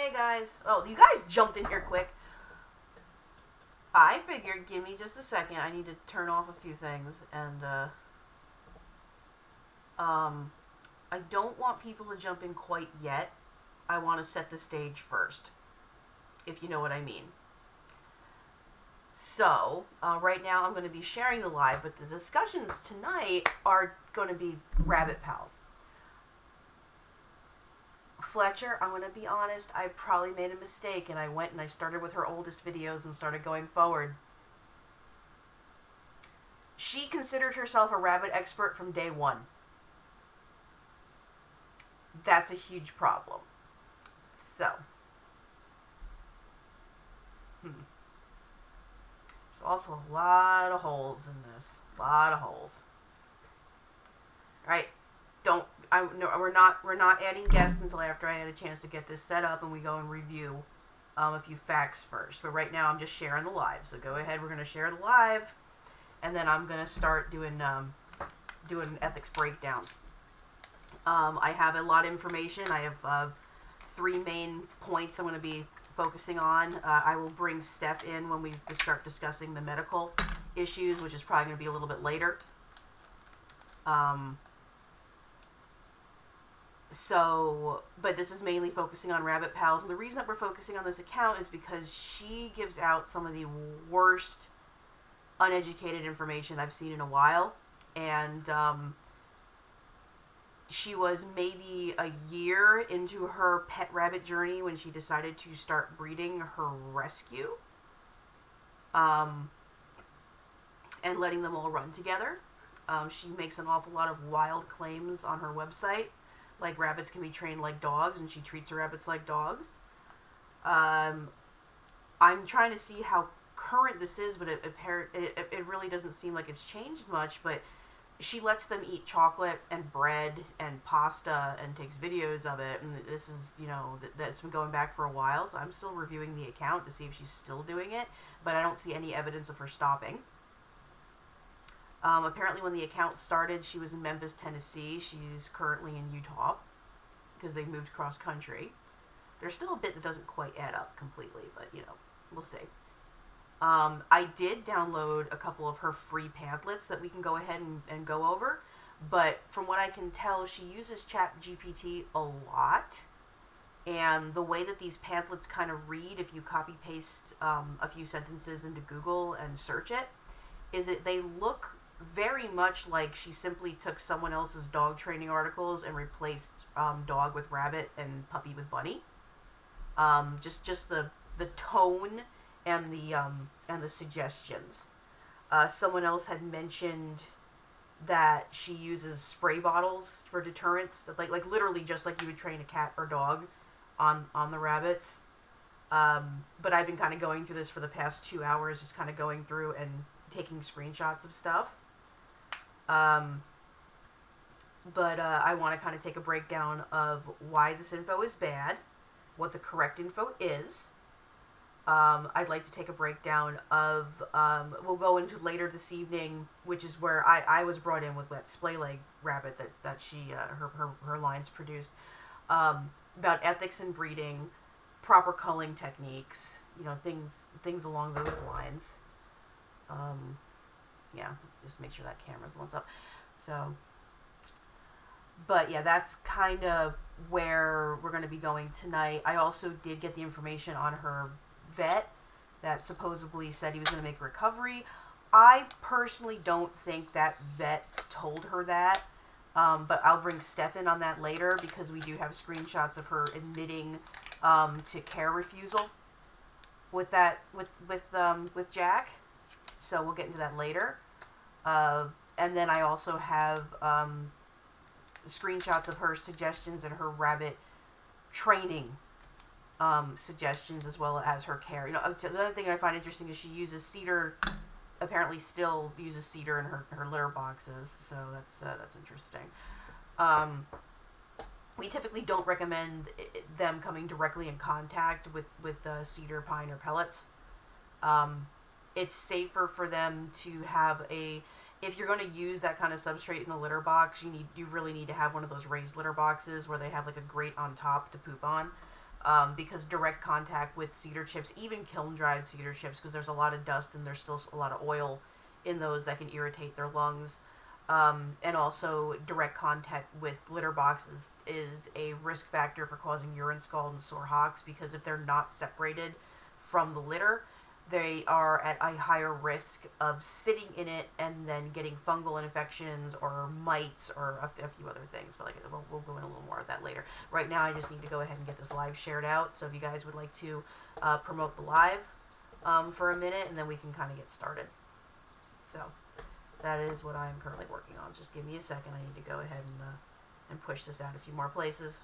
Hey guys. Oh, you guys jumped in here quick. I figured, give me just a second. I need to turn off a few things, and I don't want people to jump in quite yet. I want to set the stage first, if you know what I mean. So, right now I'm going to be sharing the live, but the discussions tonight are going to be rabbit pals. Fletcher, I'm going to be honest, I probably made a mistake, and I went and I started with her oldest videos and started going forward. She considered herself a rabbit expert from day one. That's a huge problem. So, there's also a lot of holes in this. A lot of holes. Alright, we're not adding guests until after I had a chance to get this set up and we go and review a few facts first. But right now I'm just sharing the live. So go ahead, we're going to share the live, and then I'm going to start doing ethics breakdowns. I have a lot of information. I have 3 main points I'm going to be focusing on. I will bring Steph in when we start discussing the medical issues, which is probably going to be a little bit later. But this is mainly focusing on Rabbit Pals, and the reason that we're focusing on this account is because she gives out some of the worst uneducated information I've seen in a while, and she was maybe a year into her pet rabbit journey when she decided to start breeding her rescue, and letting them all run together. She makes an awful lot of wild claims on her website, like rabbits can be trained like dogs, and she treats her rabbits like dogs. I'm trying to see how current this is, but it really doesn't seem like it's changed much, but she lets them eat chocolate and bread and pasta and takes videos of it, and this is, that's been going back for a while, so I'm still reviewing the account to see if she's still doing it, but I don't see any evidence of her stopping. Apparently when the account started, she was in Memphis, Tennessee. She's currently in Utah because they moved cross country. There's still a bit that doesn't quite add up completely, but, we'll see. I did download a couple of her free pamphlets that we can go ahead and go over, but from what I can tell, she uses ChatGPT a lot, and the way that these pamphlets kind of read, if you copy-paste a few sentences into Google and search it, is that they look very much like she simply took someone else's dog training articles and replaced dog with rabbit and puppy with bunny. Just the tone and the suggestions. Someone else had mentioned that she uses spray bottles for deterrence, like literally just like you would train a cat or dog on the rabbits. But I've been kind of going through this for the past 2 hours, just kind of going through and taking screenshots of stuff. But I want to kind of take a breakdown of why this info is bad, what the correct info is. I'd like to take a breakdown of, we'll go into later this evening, which is where I was brought in with that splay leg rabbit that she, her lines produced, about ethics in breeding, proper culling techniques, things along those lines. Yeah, just make sure that camera's the one's up. So, but yeah, that's kind of where we're going to be going tonight. I also did get the information on her vet that supposedly said he was going to make a recovery. I personally don't think that vet told her that, but I'll bring Steph in on that later because we do have screenshots of her admitting to care refusal with Jack. So we'll get into that later. And then I also have screenshots of her suggestions and her rabbit training suggestions, as well as her care. The other thing I find interesting is she uses cedar, apparently still uses cedar in her litter boxes, so that's interesting. We typically don't recommend them coming directly in contact with cedar, pine, or pellets. It's safer for them to have if you're going to use that kind of substrate in a litter box, you really need to have one of those raised litter boxes where they have like a grate on top to poop on. because direct contact with cedar chips, even kiln-dried cedar chips, because there's a lot of dust and there's still a lot of oil in those that can irritate their lungs. And also direct contact with litter boxes is a risk factor for causing urine scald and sore hocks, because if they're not separated from the litter, they are at a higher risk of sitting in it and then getting fungal infections or mites or a few other things. But we'll go in a little more of that later. Right now, I just need to go ahead and get this live shared out. So if you guys would like to promote the live for a minute, and then we can kind of get started. So that is what I'm currently working on. So just give me a second. I need to go ahead and push this out a few more places.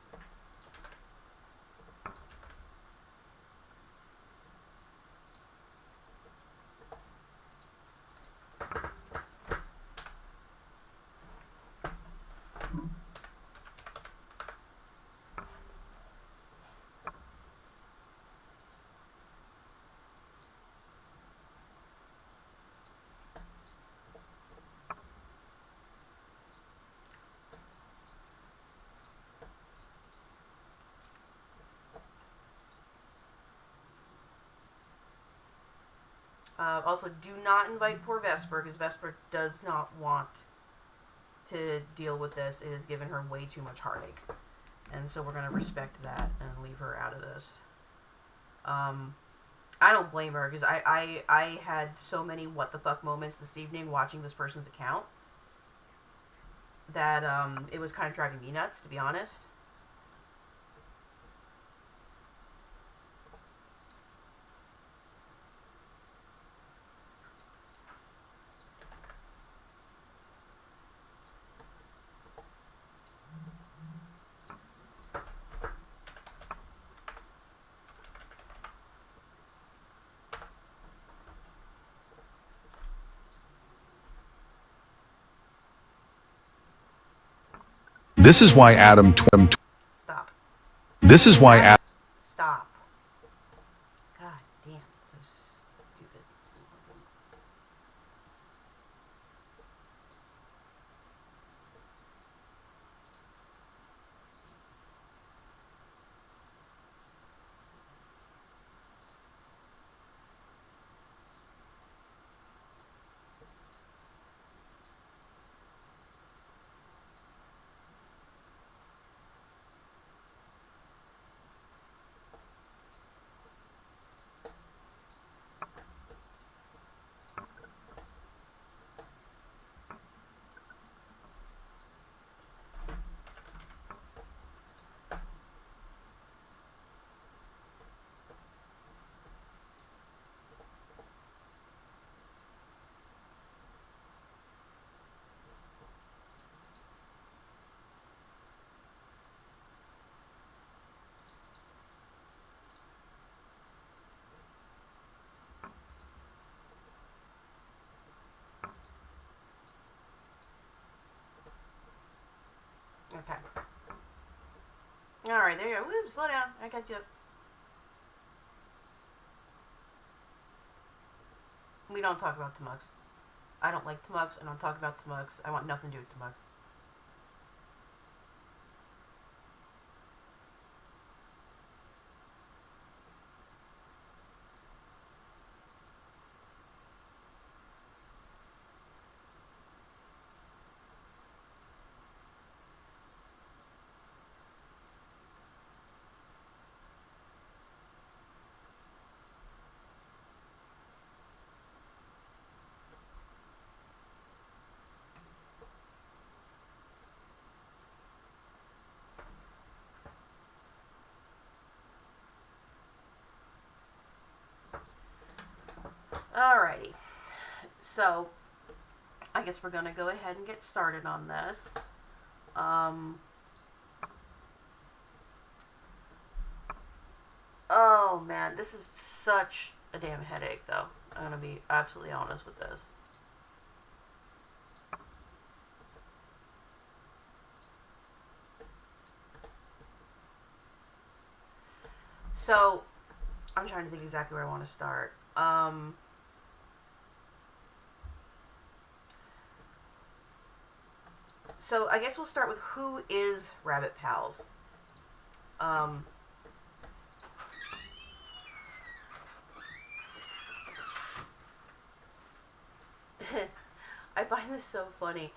Also, do not invite poor Vesper, because Vesper does not want to deal with this. It has given her way too much heartache. And so we're going to respect that and leave her out of this. I don't blame her, because I had so many what the fuck moments this evening watching this person's account that it was kind of driving me nuts, to be honest. This is why Adam. Stop. This is why Adam. Stop. God damn, so stupid. Okay. Alright, there you go. Whoop, slow down. I got you up. We don't talk about Tamuks. I don't like Tamuks. I don't talk about Tamuks. I want nothing to do with Tamuks. Alrighty. So, I guess we're going to go ahead and get started on this. Oh man, this is such a damn headache though. I'm going to be absolutely honest with this. So, I'm trying to think exactly where I want to start. So I guess we'll start with who is Rabbit Pals. find this so funny.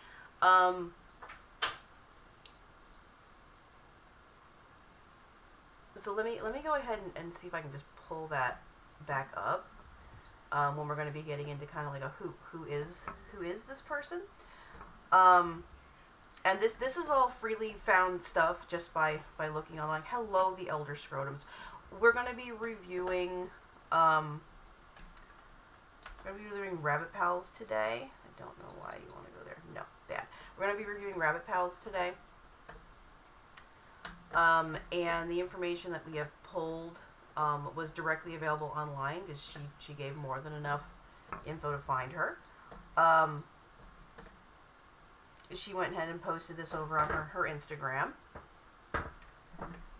So let me go ahead and see if I can just pull that back up. When we're going to be getting into kind of like a who is this person. And this is all freely found stuff just by looking online. Hello, the elder scrotums. We're going to be reviewing Rabbit Pals today. I don't know why you want to go there. No, bad. We're going to be reviewing Rabbit Pals today. And the information that we have pulled was directly available online because she gave more than enough info to find her. She went ahead and posted this over on her Instagram.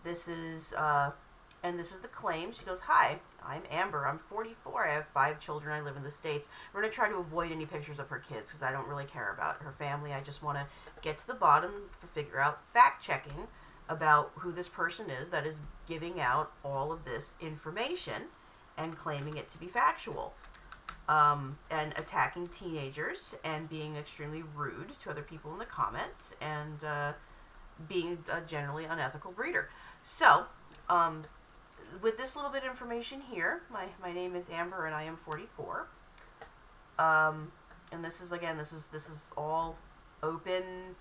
This is the claim. She goes, "Hi, I'm Amber. I'm 44. I have 5 children. I live in the States." We're going to try to avoid any pictures of her kids because I don't really care about her family. I just want to get to the bottom to figure out fact-checking about who this person is that is giving out all of this information and claiming it to be factual. And attacking teenagers and being extremely rude to other people in the comments and being a generally unethical breeder. So, with this little bit of information here, my name is Amber and I am 44. And this is, again, this is all open,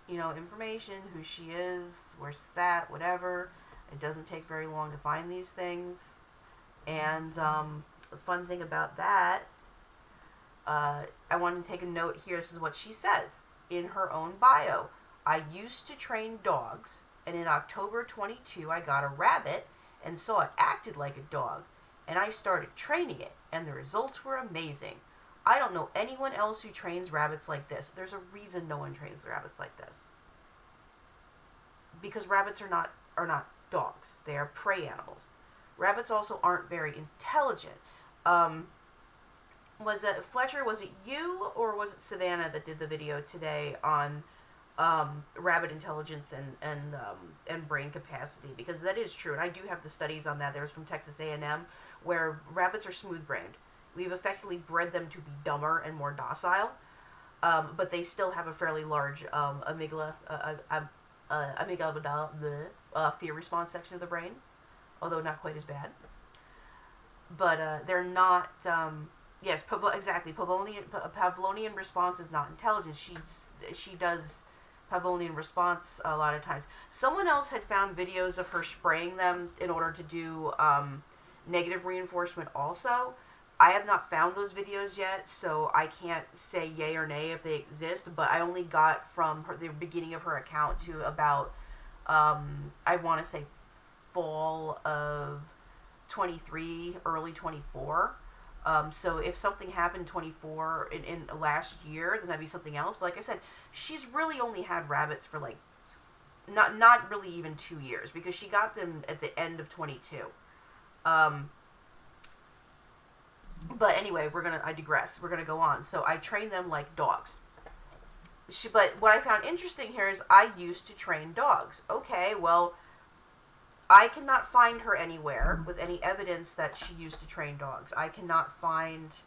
information, who she is, where's that, whatever. It doesn't take very long to find these things. And the fun thing about that, I wanted to take a note here. This is what she says in her own bio. "I used to train dogs, and in October 22, I got a rabbit and saw it acted like a dog, and I started training it, and the results were amazing. I don't know anyone else who trains rabbits like this." There's a reason no one trains the rabbits like this. Because rabbits are not dogs. They are prey animals. Rabbits also aren't very intelligent. Was it Fletcher? Was it you or was it Savannah that did the video today on rabbit intelligence and brain capacity? Because that is true, and I do have the studies on that. There's from Texas A&M where rabbits are smooth-brained. We've effectively bred them to be dumber and more docile, but they still have a fairly large fear response section of the brain, although not quite as bad. But they're not. Yes, exactly. Pavlovian response is not intelligence. She does Pavlovian response a lot of times. Someone else had found videos of her spraying them in order to do negative reinforcement also. I have not found those videos yet, so I can't say yay or nay if they exist, but I only got from the beginning of her account to about, I want to say fall of 23, early 24. So if something happened 24 in last year, then that'd be something else. But like I said, she's really only had rabbits for like, not really even 2 years, because she got them at the end of 22. But anyway, I digress. We're gonna go on. So I train them like dogs. But what I found interesting here is I used to train dogs. Okay, well, I cannot find her anywhere with any evidence that she used to train dogs. I cannot find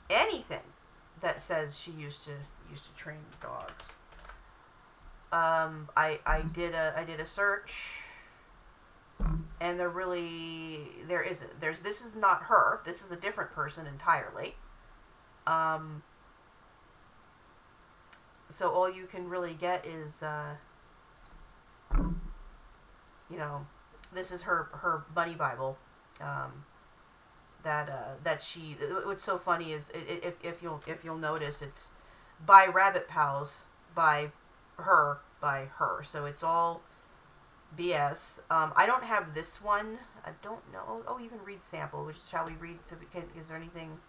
anything that says she used to train dogs. I did a search. And there isn't. This is not her. This is a different person entirely. So all you can really get is, this is her bunny Bible. That she. What's so funny is if you'll notice, it's by Rabbit Pals, by her. So it's all BS. I don't have this one. I don't know. Oh, you can read sample. Shall we read? Is there anything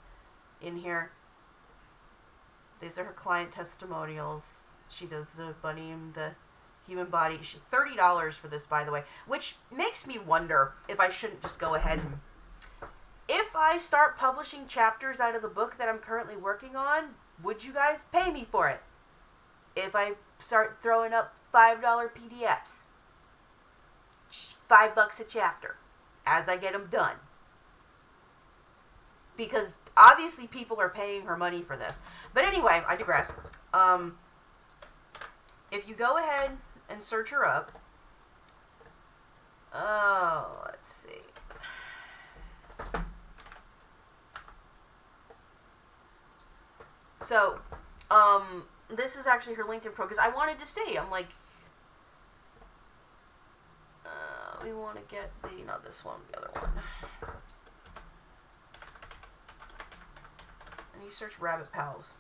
in here? These are her client testimonials. She does the bunny and the human body. $30 for this, by the way, which makes me wonder if I shouldn't just go ahead and, if I start publishing chapters out of the book that I'm currently working on, would you guys pay me for it? If I start throwing up $5 PDFs, $5 a chapter, as I get them done. because obviously people are paying her money for this. But anyway, I digress. If you go ahead and search her up, let's see. So, this is actually her LinkedIn pro, because I wanted to see, I'm like, we want to get not this one, the other one. And you search Rabbit Pals.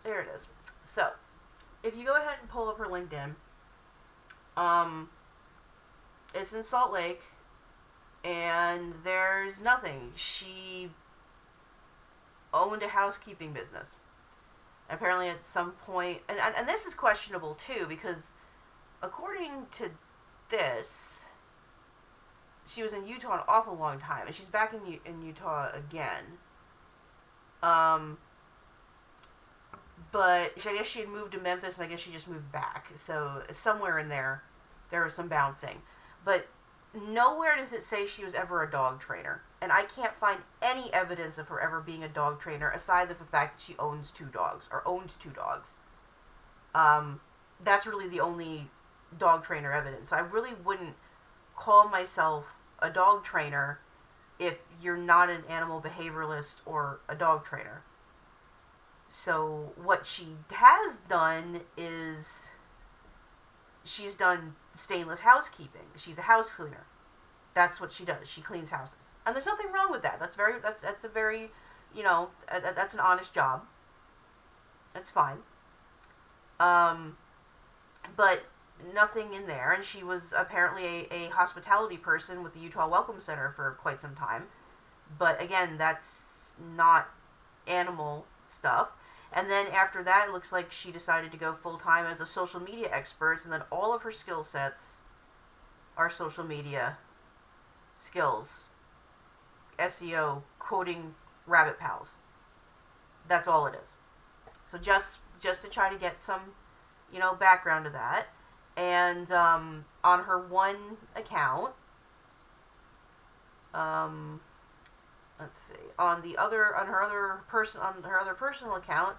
There it is. So, if you go ahead and pull up her LinkedIn, it's in Salt Lake, and there's nothing. She owned a housekeeping business. Apparently at some point, and this is questionable too, because according to this, she was in Utah an awful long time, and she's back in Utah again. But I guess she had moved to Memphis, and I guess she just moved back. So somewhere in there was some bouncing. But nowhere does it say she was ever a dog trainer. And I can't find any evidence of her ever being a dog trainer, aside from the fact that she owns 2 dogs, or owned 2 dogs. That's really the only dog trainer evidence. So I really wouldn't call myself a dog trainer if you're not an animal behavioralist or a dog trainer. So what she has done is she's done stainless housekeeping. She's a house cleaner. That's what she does. She cleans houses. And there's nothing wrong with that. That's a very, that's an honest job. That's fine. But nothing in there. And she was apparently a hospitality person with the Utah Welcome Center for quite some time. But again, that's not animal stuff. And then after that, it looks like she decided to go full-time as a social media expert, and then all of her skill sets are social media skills. SEO, quoting Rabbit Pals. That's all it is. So just to try to get some, background to that. And on her one account, let's see. On her other personal account,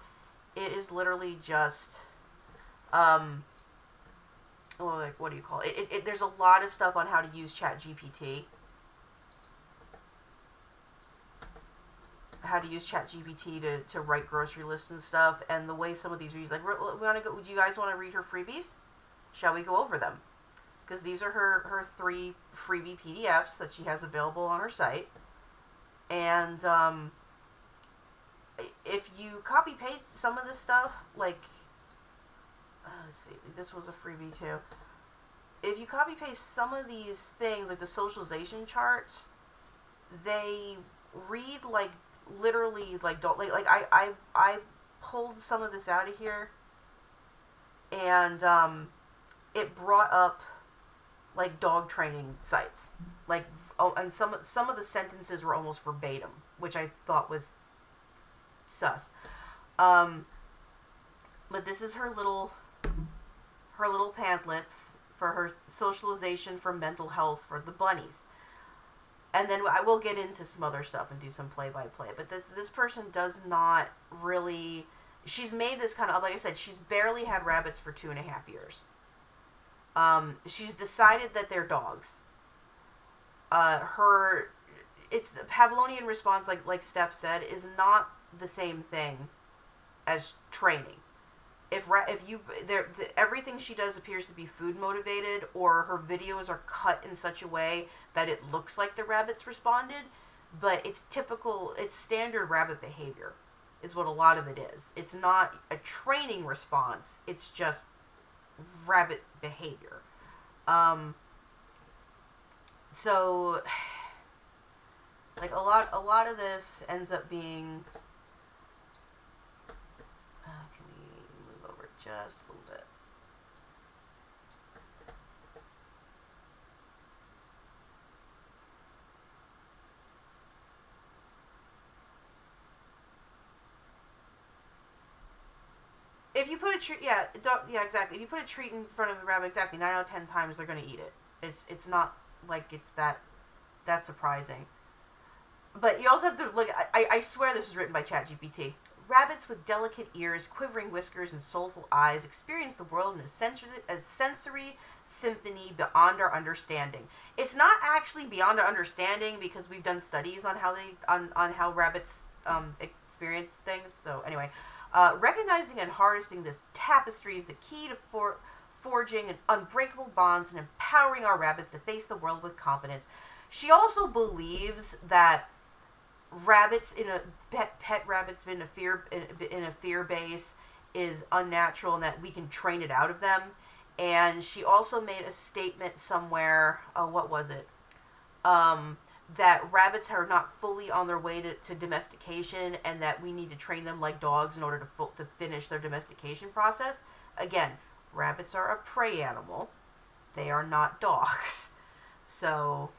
it is literally just, what do you call it? There's a lot of stuff on how to use ChatGPT. How to use ChatGPT to write grocery lists and stuff, and the way some of these reads, like, do you guys want to read her freebies? Shall we go over them? Because these are her 3 freebie PDFs that she has available on her site. And if you copy paste some of this stuff, like, let's see, this was a freebie too. If you copy paste some of these things, like the socialization charts, they read like literally like I pulled some of this out of here, and it brought up like dog training sites, like, and some of the sentences were almost verbatim, which I thought was sus. But this is her little pamphlets for her socialization for mental health for the bunnies. And then I will get into some other stuff and do some play-by-play. But this person does not really... She's made this kind of... Like I said, she's barely had rabbits for 2.5 years. She's decided that they're dogs. It's the Pavlovian response, like Steph said, is not the same thing as training. Everything she does appears to be food motivated, or her videos are cut in such a way that it looks like the rabbits responded, but it's standard rabbit behavior is what a lot of it is. It's not a training response, it's just rabbit behavior. So like a lot of this ends up being can we move over just a little bit? If you put a treat, exactly. If you put a treat in front of a rabbit, exactly 9 out of 10 times they're gonna eat it. It's not like it's that surprising. But you also have to look. I swear this was written by ChatGPT. Rabbits with delicate ears, quivering whiskers, and soulful eyes experience the world in a sensory symphony beyond our understanding. It's not actually beyond our understanding because we've done studies on how how rabbits experience things. So anyway, recognizing and harnessing this tapestry is the key to forging an unbreakable bonds and empowering our rabbits to face the world with confidence. She also believes that rabbits in a pet rabbits in a fear base is unnatural and that we can train it out of them. And she also made a statement somewhere, what was it? That rabbits are not fully on their way to domestication and that we need to train them like dogs in order to finish their domestication process. Again, rabbits are a prey animal. They are not dogs. So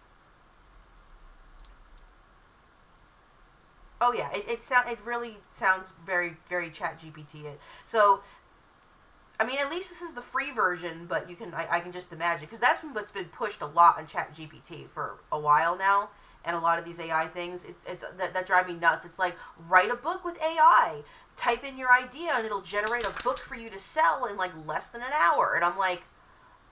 oh yeah, it really sounds very, very ChatGPT. So, I mean, at least this is the free version, but I can just imagine, because that's what's been pushed a lot on ChatGPT for a while now, and a lot of these AI things, that drive me nuts. It's like, write a book with AI, type in your idea, and it'll generate a book for you to sell in like less than an hour, and I'm like,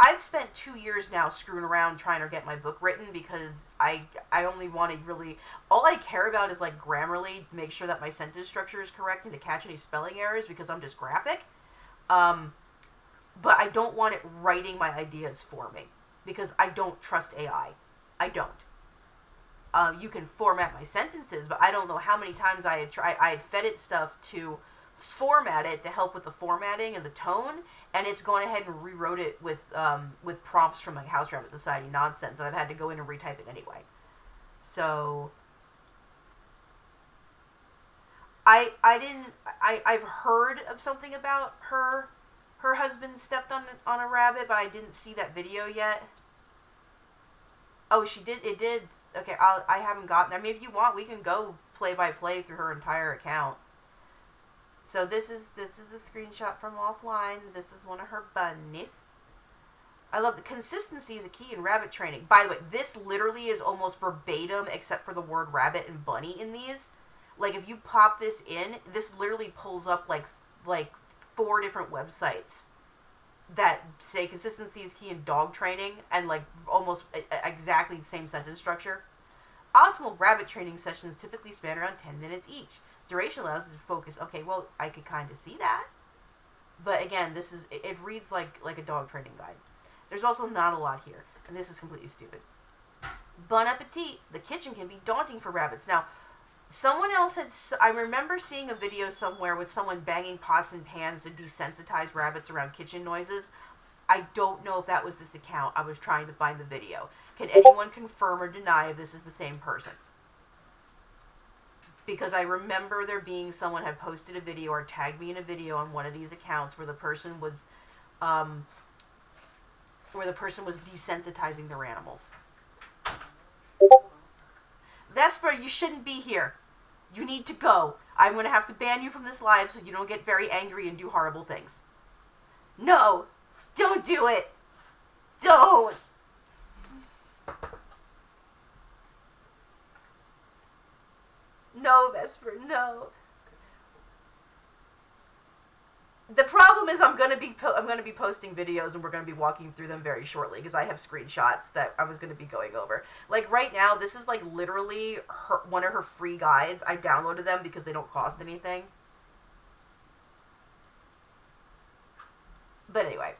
I've spent 2 years now screwing around trying to get my book written because I only want to really, all I care about is like Grammarly to make sure that my sentence structure is correct and to catch any spelling errors because I'm dysgraphic. But I don't want it writing my ideas for me because I don't trust AI. I don't. You can format my sentences, but I don't know how many times I had fed it stuff to format it to help with the formatting and the tone, and it's gone ahead and rewrote it with prompts from like House Rabbit Society nonsense, and I've had to go in and retype it anyway. So I've heard of something about her husband stepped on a rabbit, but I didn't see that video yet. Oh, she did. It did. Okay, I haven't gotten. I mean, if you want, we can go play by play through her entire account. So this is a screenshot from offline. This is one of her bunnies. I love the consistency is a key in rabbit training. By the way, this literally is almost verbatim except for the word rabbit and bunny in these. Like if you pop this in, this literally pulls up like 4 different websites that say consistency is key in dog training and like almost exactly the same sentence structure. Optimal rabbit training sessions typically span around 10 minutes each. Duration allows you to focus. Okay, well, I could kind of see that. But again, it reads like a dog training guide. There's also not a lot here. And this is completely stupid. Bon appetit. The kitchen can be daunting for rabbits. Now, someone else I remember seeing a video somewhere with someone banging pots and pans to desensitize rabbits around kitchen noises. I don't know if that was this account. I was trying to find the video. Can anyone confirm or deny if this is the same person? Because I remember there being someone had posted a video or tagged me in a video on one of these accounts where the person was desensitizing their animals. Vesper, you shouldn't be here. You need to go. I'm going to have to ban you from this live so you don't get very angry and do horrible things. No, don't do it. Don't. No, Vesper, no. The problem is I'm going to be posting videos and we're going to be walking through them very shortly because I have screenshots that I was going to be going over. Like right now, this is like literally one of her free guides. I downloaded them because they don't cost anything. But anyway.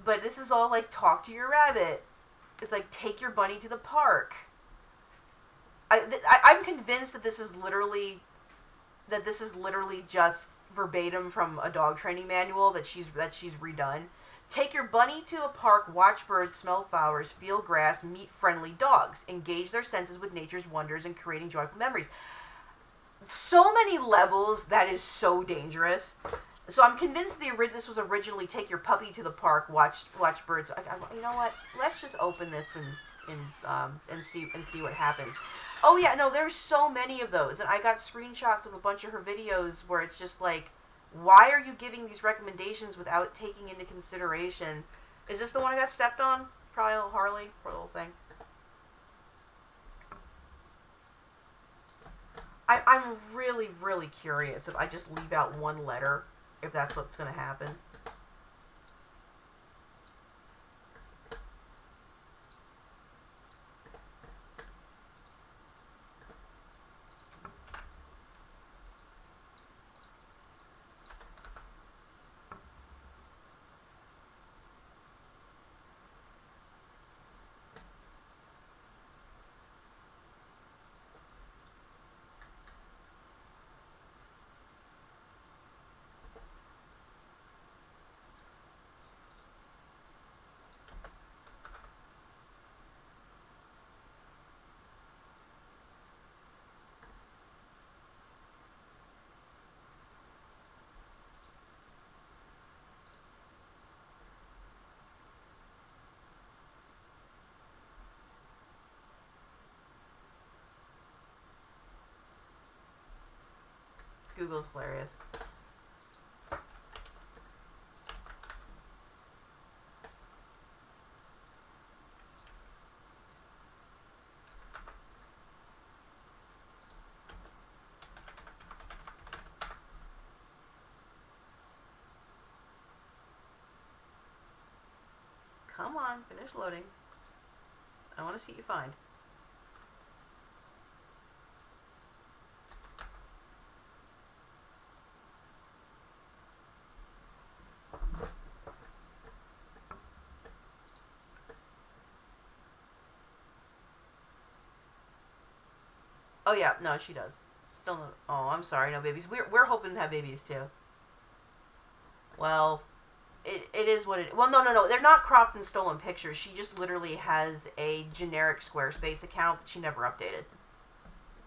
But this is all like talk to your rabbit. It's like take your bunny to the park. I'm convinced that this is literally just verbatim from a dog training manual that she's redone. Take your bunny to a park, watch birds, smell flowers, feel grass, meet friendly dogs, engage their senses with nature's wonders and creating joyful memories. So many levels that is so dangerous. So I'm convinced this was originally take your puppy to the park, watch birds. You know what? Let's just open this and see what happens. Oh yeah, no, there's so many of those, and I got screenshots of a bunch of her videos where it's just like, why are you giving these recommendations without taking into consideration? Is this the one I got stepped on? Probably a little Harley, poor little thing. I'm really, really curious if I just leave out one letter, if that's what's going to happen. Google's hilarious. Come on, finish loading. I want to see what you find. Oh yeah, no, she does. Still no. Oh, I'm sorry, no babies. We're hoping to have babies too. Well, it is what it. Well, no. They're not cropped and stolen pictures. She just literally has a generic Squarespace account that she never updated.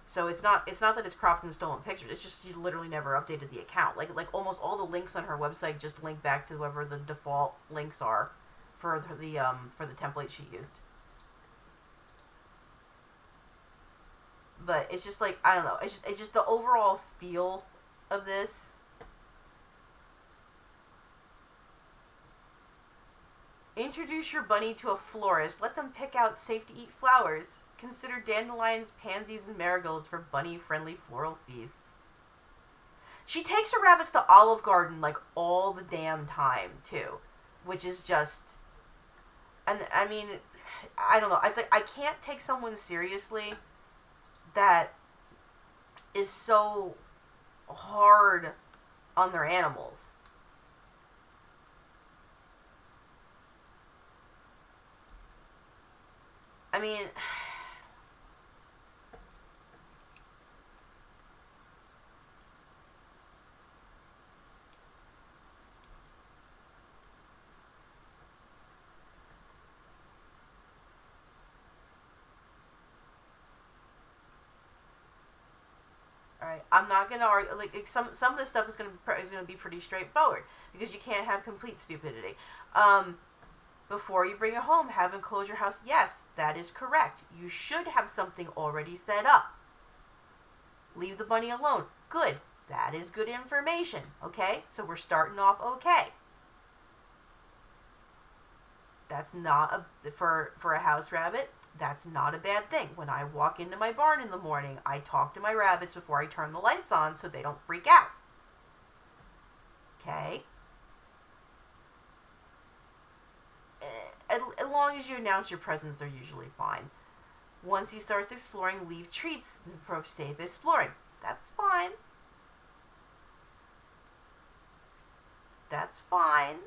So it's not that it's cropped and stolen pictures. It's just she literally never updated the account. Like almost all the links on her website just link back to whoever the default links are for the template she used. But it's just like, I don't know. It's just the overall feel of this. Introduce your bunny to a florist. Let them pick out safe-to-eat flowers. Consider dandelions, pansies, and marigolds for bunny-friendly floral feasts. She takes her rabbits to Olive Garden like all the damn time too, which is just, and I mean, I don't know. It's like I can't take someone seriously that is so hard on their animals. I mean, alright, I'm not gonna argue. Like some of this stuff is gonna be pretty straightforward because you can't have complete stupidity. Before you bring it home, have enclosure house. Yes, that is correct. You should have something already set up. Leave the bunny alone. Good. That is good information. Okay? So we're starting off okay. That's not for a house rabbit, that's not a bad thing. When I walk into my barn in the morning, I talk to my rabbits before I turn the lights on so they don't freak out. Okay? As long as you announce your presence, they're usually fine. Once he starts exploring, leave treats and approach safe exploring. That's fine. That's fine.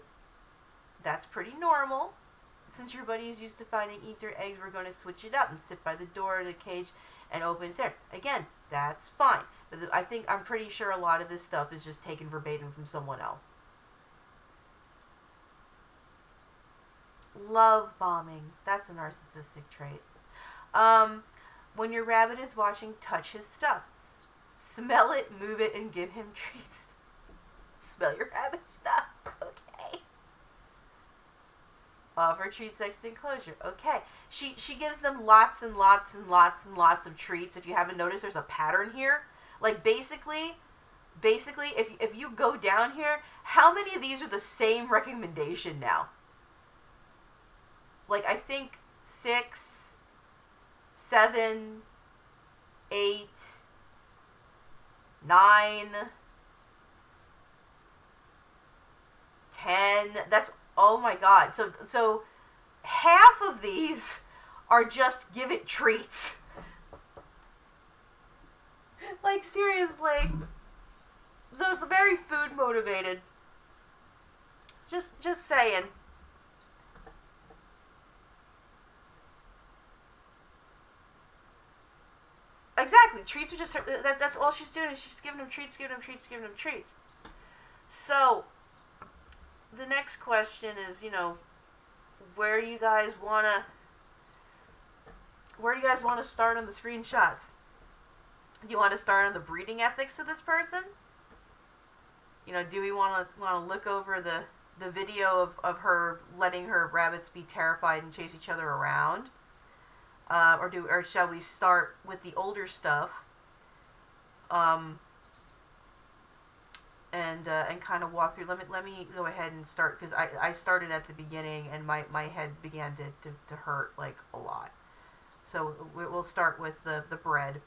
That's pretty normal. Since your buddy is used to finding eater eggs, we're going to switch it up and sit by the door of the cage and open it there. Again, that's fine. But I'm pretty sure a lot of this stuff is just taken verbatim from someone else. Love bombing. That's a narcissistic trait. When your rabbit is watching, touch his stuff. Smell it, move it, and give him treats. Smell your rabbit stuff. Okay. Offer treats next to enclosure. Okay. She gives them lots and lots and lots and lots of treats. If you haven't noticed, there's a pattern here. Like, basically, if you go down here, how many of these are the same recommendation now? Like, I think 6, 7, 8, 9, 10. That's, oh my god. So half of these are just give it treats. Like, seriously. So it's very food motivated. Just saying. Exactly. Treats are just that's all she's doing, is she's giving them treats, giving them treats, giving them treats. So the next question is, where do you guys wanna start on the screenshots? Do you want to start on the breeding ethics of this person? Do we want to look over the video of her letting her rabbits be terrified and chase each other around? Or shall we start with the older stuff, and kind of walk through? Let me go ahead and start, because I started at the beginning and my head began to hurt like a lot. So we'll start with the bred.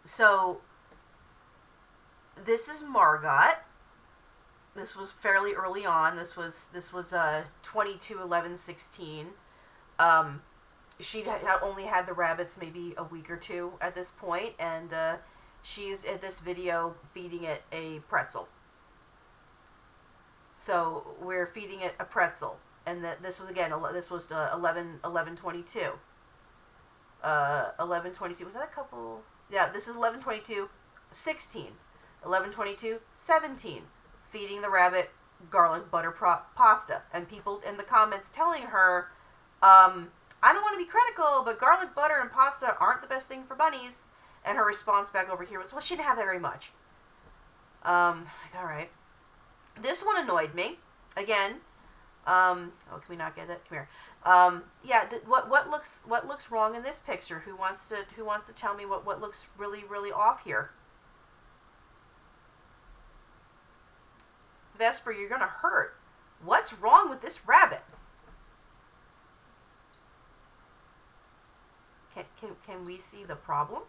So this is Margot. This was fairly early on. This was 22/11/16. She only had the rabbits maybe a week or two at this point, and she's in this video feeding it a pretzel. So we're feeding it a pretzel, and this was 11/22. 11/22, was that a couple? Yeah, this is 11/22/16. 11/22/17. Feeding the rabbit garlic butter pasta, and people in the comments telling her, I don't want to be critical, but garlic butter and pasta aren't the best thing for bunnies. And her response back over here was, well, she didn't have that very much. Alright. This one annoyed me. Again, can we not get that? Come here. Yeah, what looks wrong in this picture? Who wants to tell me what looks really, really off here? Vesper, you're gonna hurt. What's wrong with this rabbit? Can we see the problem?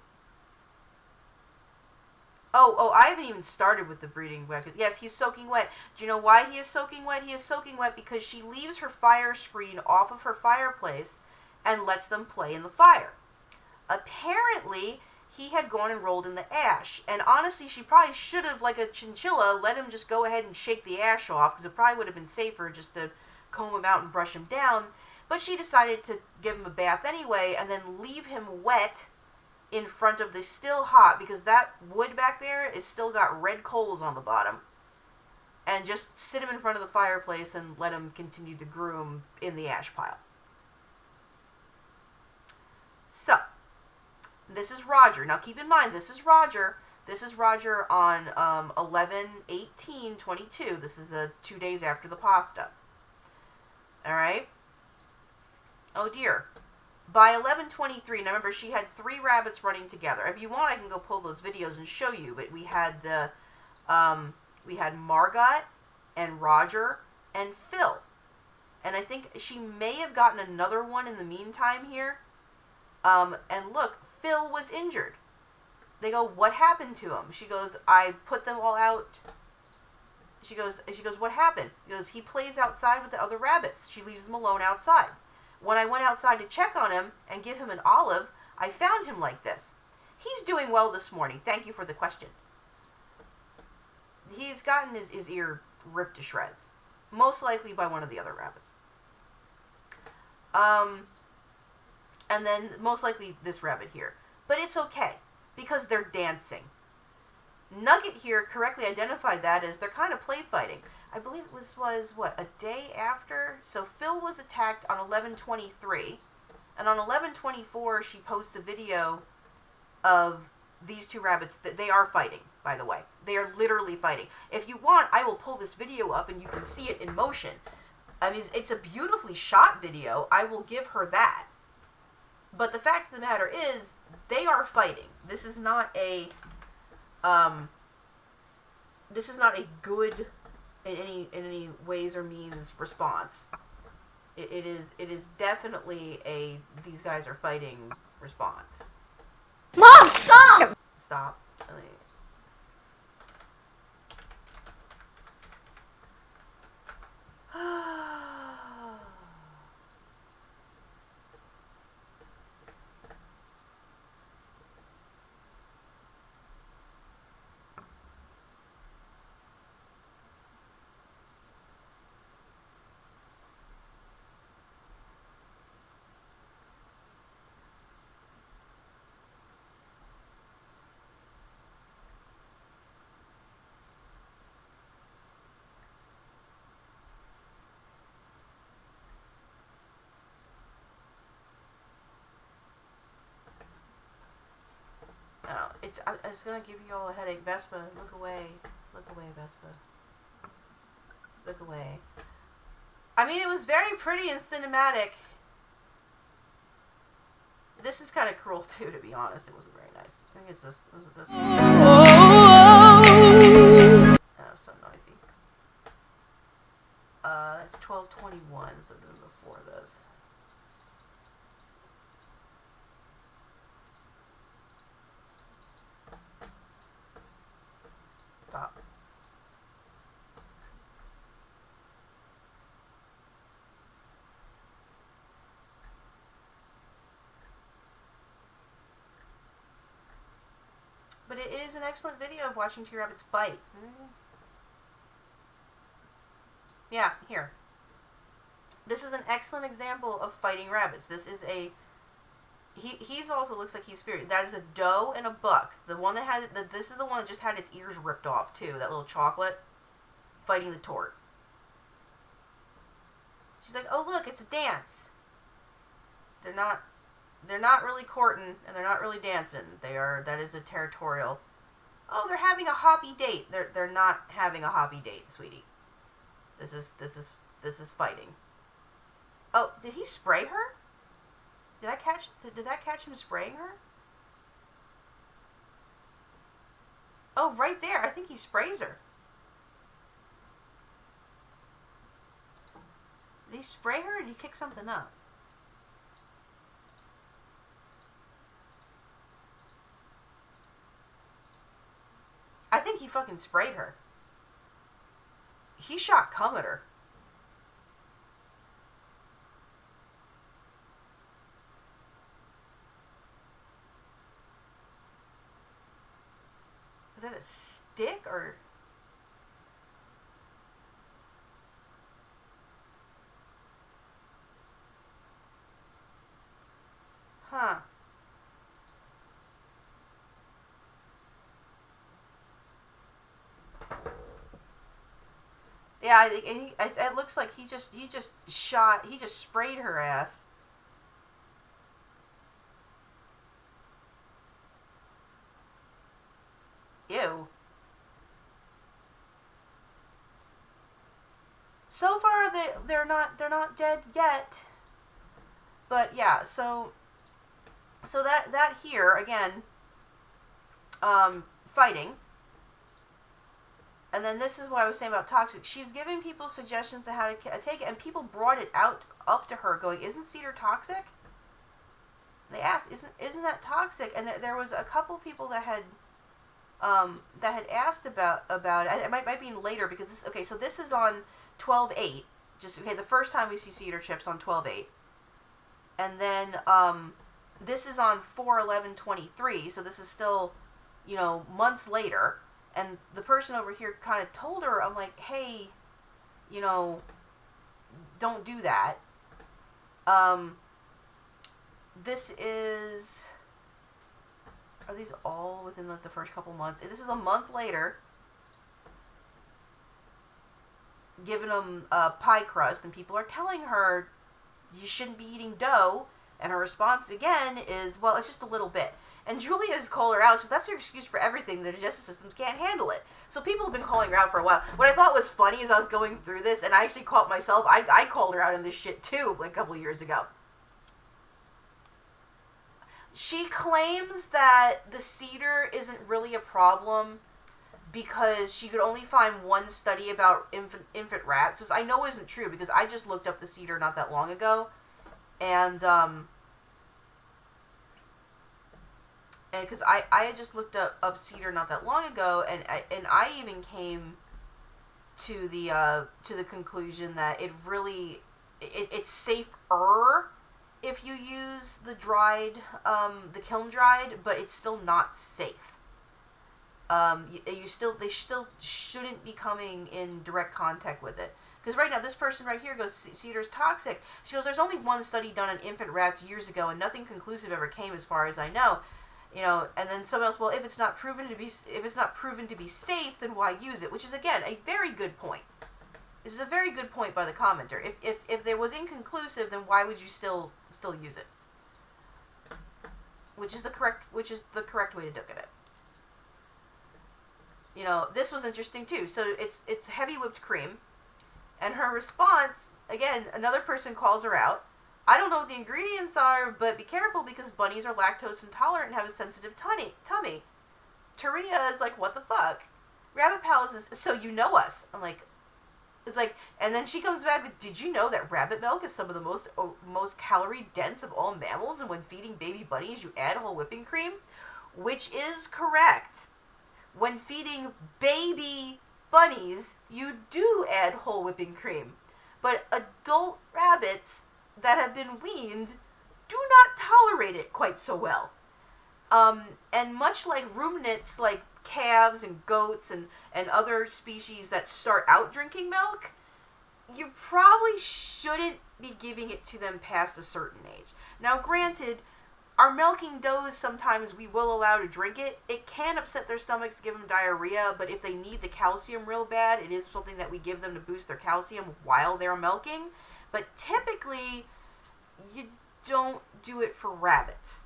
Oh, I haven't even started with the breeding wet. Yes, he's soaking wet. Do you know why he is soaking wet? He is soaking wet because she leaves her fire screen off of her fireplace and lets them play in the fire. Apparently, he had gone and rolled in the ash. And honestly, she probably should have, like a chinchilla, let him just go ahead and shake the ash off, because it probably would have been safer just to comb him out and brush him down. But she decided to give him a bath anyway, and then leave him wet in front of the still hot, because that wood back there is still got red coals on the bottom. And just sit him in front of the fireplace and let him continue to groom in the ash pile. So, this is Roger. Now keep in mind, this is Roger. This is Roger on 11/18/22. This is 2 days after the pasta. Alright? Oh dear. By 11/23, now remember, she had 3 rabbits running together. If you want, I can go pull those videos and show you. But we had we had Margot and Roger and Phil. And I think she may have gotten another one in the meantime here. And look, Phil was injured. They go, what happened to him? She goes, I put them all out. She goes, what happened? He goes, he plays outside with the other rabbits. She leaves them alone outside. When I went outside to check on him and give him an olive, I found him like this. He's doing well this morning. Thank you for the question. He's gotten his ear ripped to shreds. Most likely by one of the other rabbits. And then most likely this rabbit here. But it's okay, because they're dancing. Nugget here correctly identified that as they're kind of play fighting. I believe it was what, a day after? So Phil was attacked on 11/23, and on 11/24 she posts a video of these 2 rabbits that they are fighting. by the way. They are literally fighting. If you want, I will pull this video up and you can see it in motion. I mean, it's a beautifully shot video. I will give her that. But the fact of the matter is, they are fighting. This is not a, good in any ways or means response. It is definitely a these guys are fighting response. Mom, stop! Stop. It's gonna give you all a headache. Vespa, look away. Look away, Vespa. Look away. I mean, it was very pretty and cinematic. This is kind of cruel too, to be honest. It wasn't very nice. I think it's this. Was it this one? Oh, so noisy. It's 12:21, so it was before this. Stop. But it is an excellent video of watching two rabbits fight. Yeah, here. This is an excellent example of fighting rabbits. This is a... He's also looks like he's furious. That is a doe and a buck. The one that had... This is the one that just had its ears ripped off, too. That little chocolate. Fighting the tort. She's like, oh, look, it's a dance. They're not really courting, and they're not really dancing. That is a territorial... Oh, they're having a hoppy date. They're not having a hoppy date, sweetie. This is fighting. Oh, did he spray her? Did that catch him spraying her? Oh, right there. I think he sprays her. Did he spray her or did he kick something up? I think he fucking sprayed her. He shot cum at her. Is that a stick or... Huh. Yeah, it looks like he just sprayed her ass. Ew. So far they're not dead yet. But yeah, so that here again, fighting. And then this is what I was saying about toxic. She's giving people suggestions to how to take it, and people brought it up to her, going, "Isn't cedar toxic?" They asked, "Isn't that toxic?" And there was a couple people that had asked about it. It might be later because this. Okay, so this is on 12/8. Just okay. The first time we see cedar chips on 12/8, and then this is on 4/11/23. So this is still, months later. And the person over here kind of told her, I'm like, hey, don't do that. This is... Are these all within the first couple months? This is a month later. Giving them pie crust. And people are telling her, you shouldn't be eating dough. And her response again is, well, it's just a little bit. And Julia's called her out. She says, that's your excuse for everything. The digestive systems can't handle it. So people have been calling her out for a while. What I thought was funny as I was going through this, and I actually caught myself, I called her out in this shit too, like a couple years ago. She claims that the cedar isn't really a problem because she could only find one study about infant rats, which I know isn't true because I just looked up the cedar not that long ago. And because I had just looked up cedar not that long ago, and I even came to the conclusion that it's safer if you use the dried, the kiln dried, but it's still not safe. They still shouldn't be coming in direct contact with it. Because right now, this person right here goes, cedar's toxic. She goes, there's only one study done on infant rats years ago, and nothing conclusive ever came, as far as I know. And then someone else, well, if it's not proven to be safe, then why use it? Which is again a very good point. This is a very good point by the commenter. If there was inconclusive, then why would you still use it? Which is the correct way to look at it. This was interesting too. So it's heavy whipped cream, and her response, again, another person calls her out. I don't know what the ingredients are, but be careful because bunnies are lactose intolerant and have a sensitive tummy. Taria is like, what the fuck? Rabbit Palace is, so you know us. I'm like, it's like, and then she comes back with, did you know that rabbit milk is some of the most calorie dense of all mammals, and when feeding baby bunnies you add whole whipping cream? Which is correct. When feeding baby bunnies, you do add whole whipping cream. But adult rabbits that have been weaned do not tolerate it quite so well. And much like ruminants, like calves and goats and other species that start out drinking milk, you probably shouldn't be giving it to them past a certain age. Now, granted, our milking does, sometimes we will allow to drink it. It can upset their stomachs, give them diarrhea, but if they need the calcium real bad, it is something that we give them to boost their calcium while they're milking. But typically, you don't do it for rabbits.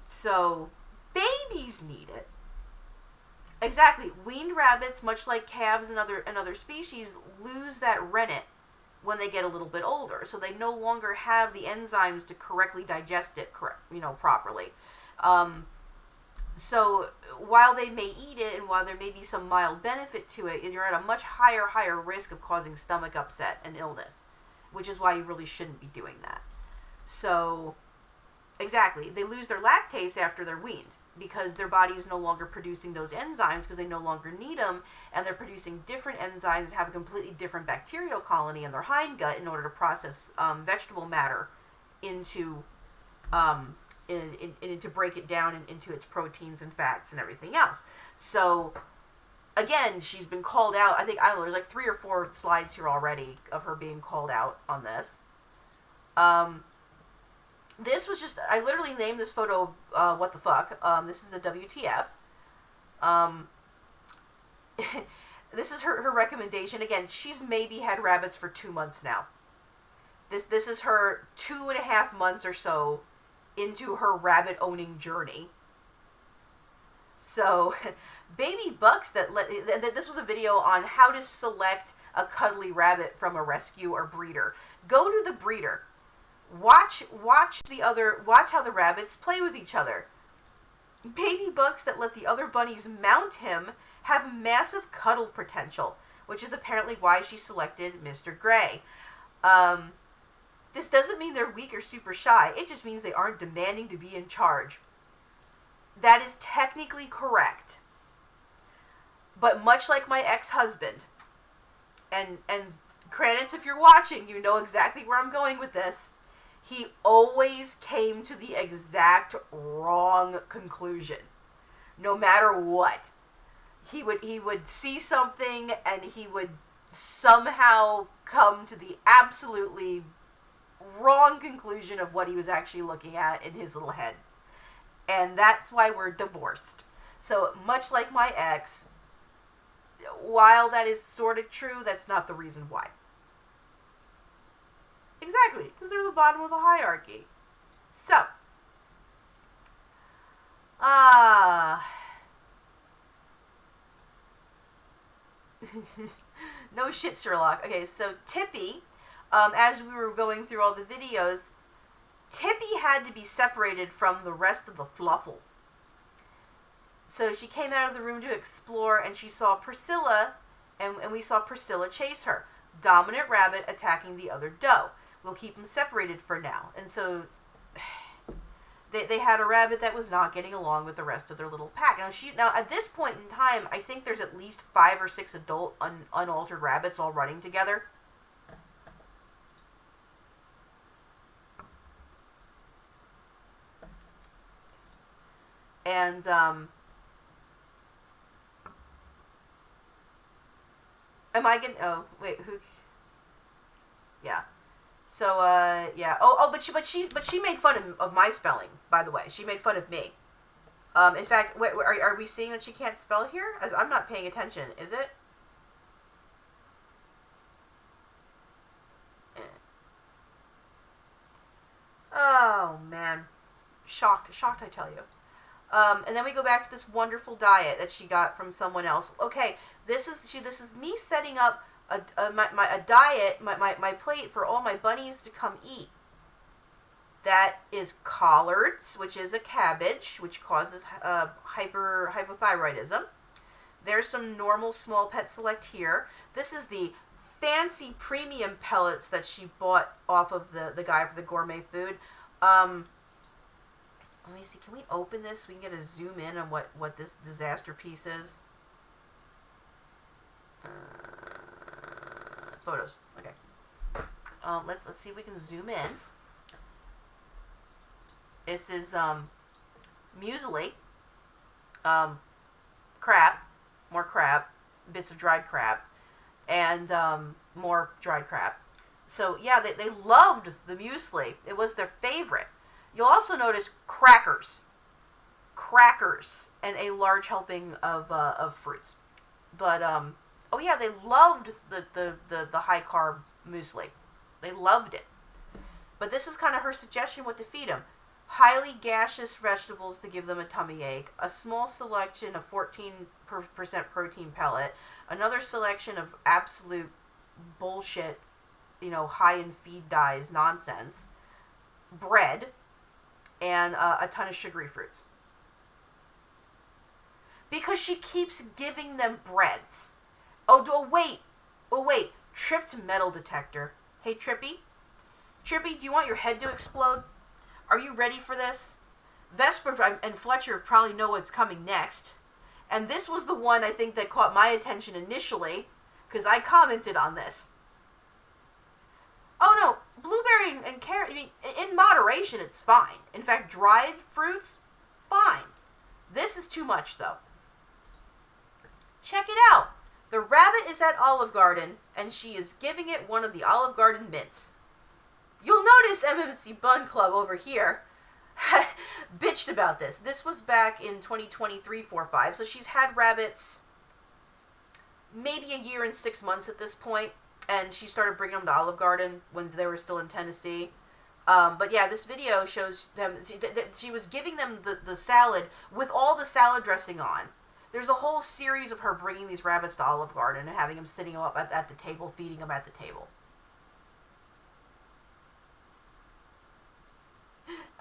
So, babies need it. Exactly. Weaned rabbits, much like calves and other species, lose that rennet when they get a little bit older. So they no longer have the enzymes to correctly digest it, properly. So while they may eat it and while there may be some mild benefit to it, you're at a much higher risk of causing stomach upset and illness, which is why you really shouldn't be doing that. So, exactly. They lose their lactase after they're weaned because their body is no longer producing those enzymes because they no longer need them, and they're producing different enzymes that have a completely different bacterial colony in their hindgut in order to process vegetable matter into to break it down into its proteins and fats and everything else. So, again, she's been called out. I don't know, there's like 3 or 4 slides here already of her being called out on this. This was just, I literally named this photo, what the fuck. This is the WTF. This is her recommendation. Again, she's maybe had rabbits for 2 months now. This is her 2.5 months or so into her rabbit owning journey. So, baby bucks this was a video on how to select a cuddly rabbit from a rescue or breeder. Go to the breeder. Watch how the rabbits play with each other. Baby bucks that let the other bunnies mount him have massive cuddle potential, which is apparently why she selected Mr. Gray. This doesn't mean they're weak or super shy. It just means they aren't demanding to be in charge. That is technically correct. But much like my ex-husband, and credits if you're watching, you know exactly where I'm going with this. He always came to the exact wrong conclusion. No matter what. He would see something and he would somehow come to the absolutely wrong conclusion of what he was actually looking at in his little head. And that's why we're divorced. So, much like my ex, while that is sort of true, that's not the reason why. Exactly, because they're the bottom of the hierarchy. So, no shit, Sherlock. Okay, so Tippy, as we were going through all the videos, Tippy had to be separated from the rest of the fluffle. So she came out of the room to explore, and she saw Priscilla, and we saw Priscilla chase her. Dominant rabbit attacking the other doe. We'll keep them separated for now. And so they had a rabbit that was not getting along with the rest of their little pack. Now at this point in time, I think there's at least 5 or 6 adult unaltered rabbits all running together. And am I gonna? Oh wait, who? Yeah. So yeah. But she made fun of my spelling. By the way, she made fun of me. In fact, wait, are we seeing that she can't spell here? As I'm not paying attention. Is it? Oh man, shocked, I tell you. And then we go back to this wonderful diet that she got from someone else. Okay, this is me setting up a diet, my plate for all my bunnies to come eat. That is collards, which is a cabbage, which causes hypothyroidism. There's some normal small pet select here. This is the fancy premium pellets that she bought off of the guy for the gourmet food. Let me see, can we open this? We can get a zoom in on what this disaster piece is. Photos, okay. Let's see if we can zoom in. This is muesli, crab, more crab, bits of dried crab, and more dried crab. So yeah, they loved the muesli. It was their favorite. You'll also notice crackers, and a large helping of fruits. But oh yeah, they loved the high carb muesli. They loved it. But this is kind of her suggestion what to feed them. Highly gaseous vegetables to give them a tummy ache, a small selection of 14% protein pellet, another selection of absolute bullshit, high in feed dyes nonsense, bread, and a ton of sugary fruits. Because she keeps giving them breads. Oh wait, tripped metal detector. Hey Trippy, do you want your head to explode? Are you ready for this? Vesper and Fletcher probably know what's coming next. And this was the one I think that caught my attention initially, because I commented on this. Oh no, blueberry and carrot, in moderation it's fine. In fact, dried fruits, fine. This is too much though. Check it out. The rabbit is at Olive Garden, and she is giving it one of the Olive Garden mints. You'll notice MMC Bun Club over here bitched about this. This was back in 2023-4-5, so she's had rabbits maybe a year and 6 months at this point, and she started bringing them to Olive Garden when they were still in Tennessee. But yeah, this video shows them, she was giving them the salad with all the salad dressing on. There's a whole series of her bringing these rabbits to Olive Garden and having them sitting up at the table, feeding them at the table.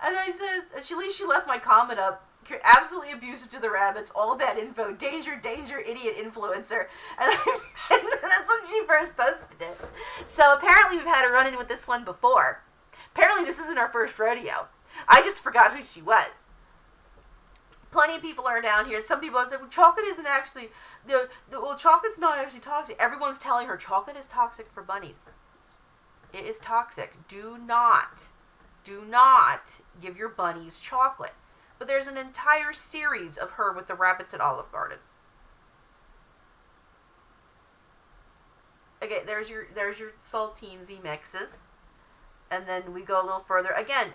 And I says, at least she left my comment up, absolutely abusive to the rabbits, all bad info, danger, idiot influencer. And that's when she first posted it. So apparently we've had a run-in with this one before. Apparently this isn't our first rodeo. I just forgot who she was. Plenty of people are down here. Some people say, well, chocolate isn't actually, well, chocolate's not actually toxic. Everyone's telling her chocolate is toxic for bunnies. It is toxic. Do not give your bunnies chocolate. But there's an entire series of her with the rabbits at Olive Garden. Okay, there's your saltinesy mixes. And then we go a little further. Again,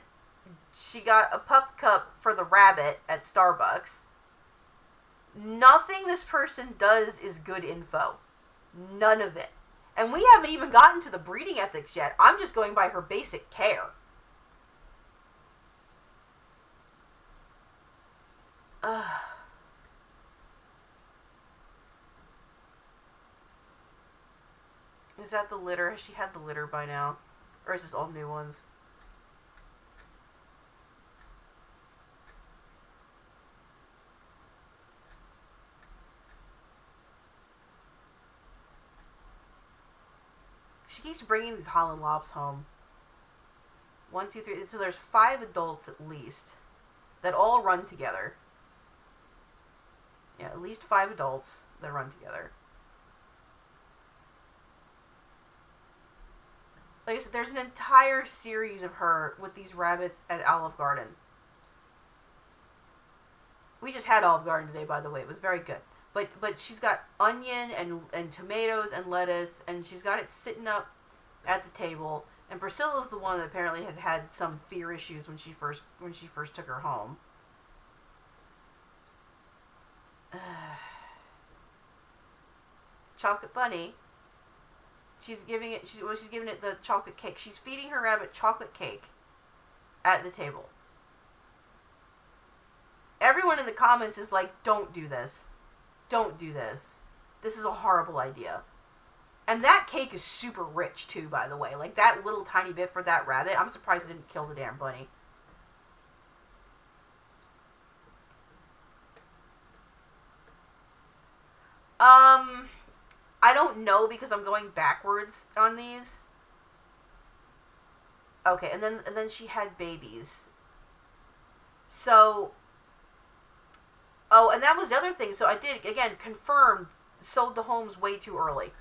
she got a pup cup for the rabbit at Starbucks. Nothing this person does is good info. None of it. And we haven't even gotten to the breeding ethics yet. I'm just going by her basic care. Is that the litter? Has she had the litter by now? Or is this all new ones? She keeps bringing these Holland Lops home. 1, 2, 3. So there's 5 adults at least that all run together. Yeah, at least 5 adults that run together. Like I said, there's an entire series of her with these rabbits at Olive Garden. We just had Olive Garden today, by the way. It was very good. But she's got onion and tomatoes and lettuce, and she's got it sitting up at the table. And Priscilla's the one that apparently had some fear issues when she first took her home. Chocolate bunny. She's giving it the chocolate cake. She's feeding her rabbit chocolate cake at the table. Everyone in the comments is like, don't do this. Don't do this. This is a horrible idea. And that cake is super rich, too, by the way. Like, that little tiny bit for that rabbit, I'm surprised it didn't kill the damn bunny. I don't know because I'm going backwards on these. Okay, and then she had babies. So... Oh, and that was the other thing. So I did, again, confirmed, sold the homes way too early.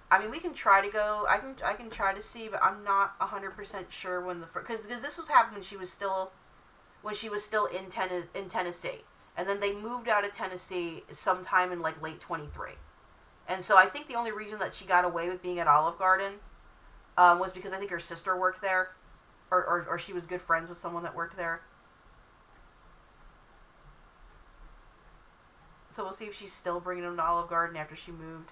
I mean, we can try to go, I can try to see, but I'm not 100% sure when the first, because this was happening when she was still in Tennessee. And then they moved out of Tennessee sometime in, like, late 23. And so I think the only reason that she got away with being at Olive Garden was because I think her sister worked there, or she was good friends with someone that worked there. So we'll see if she's still bringing them to Olive Garden after she moved.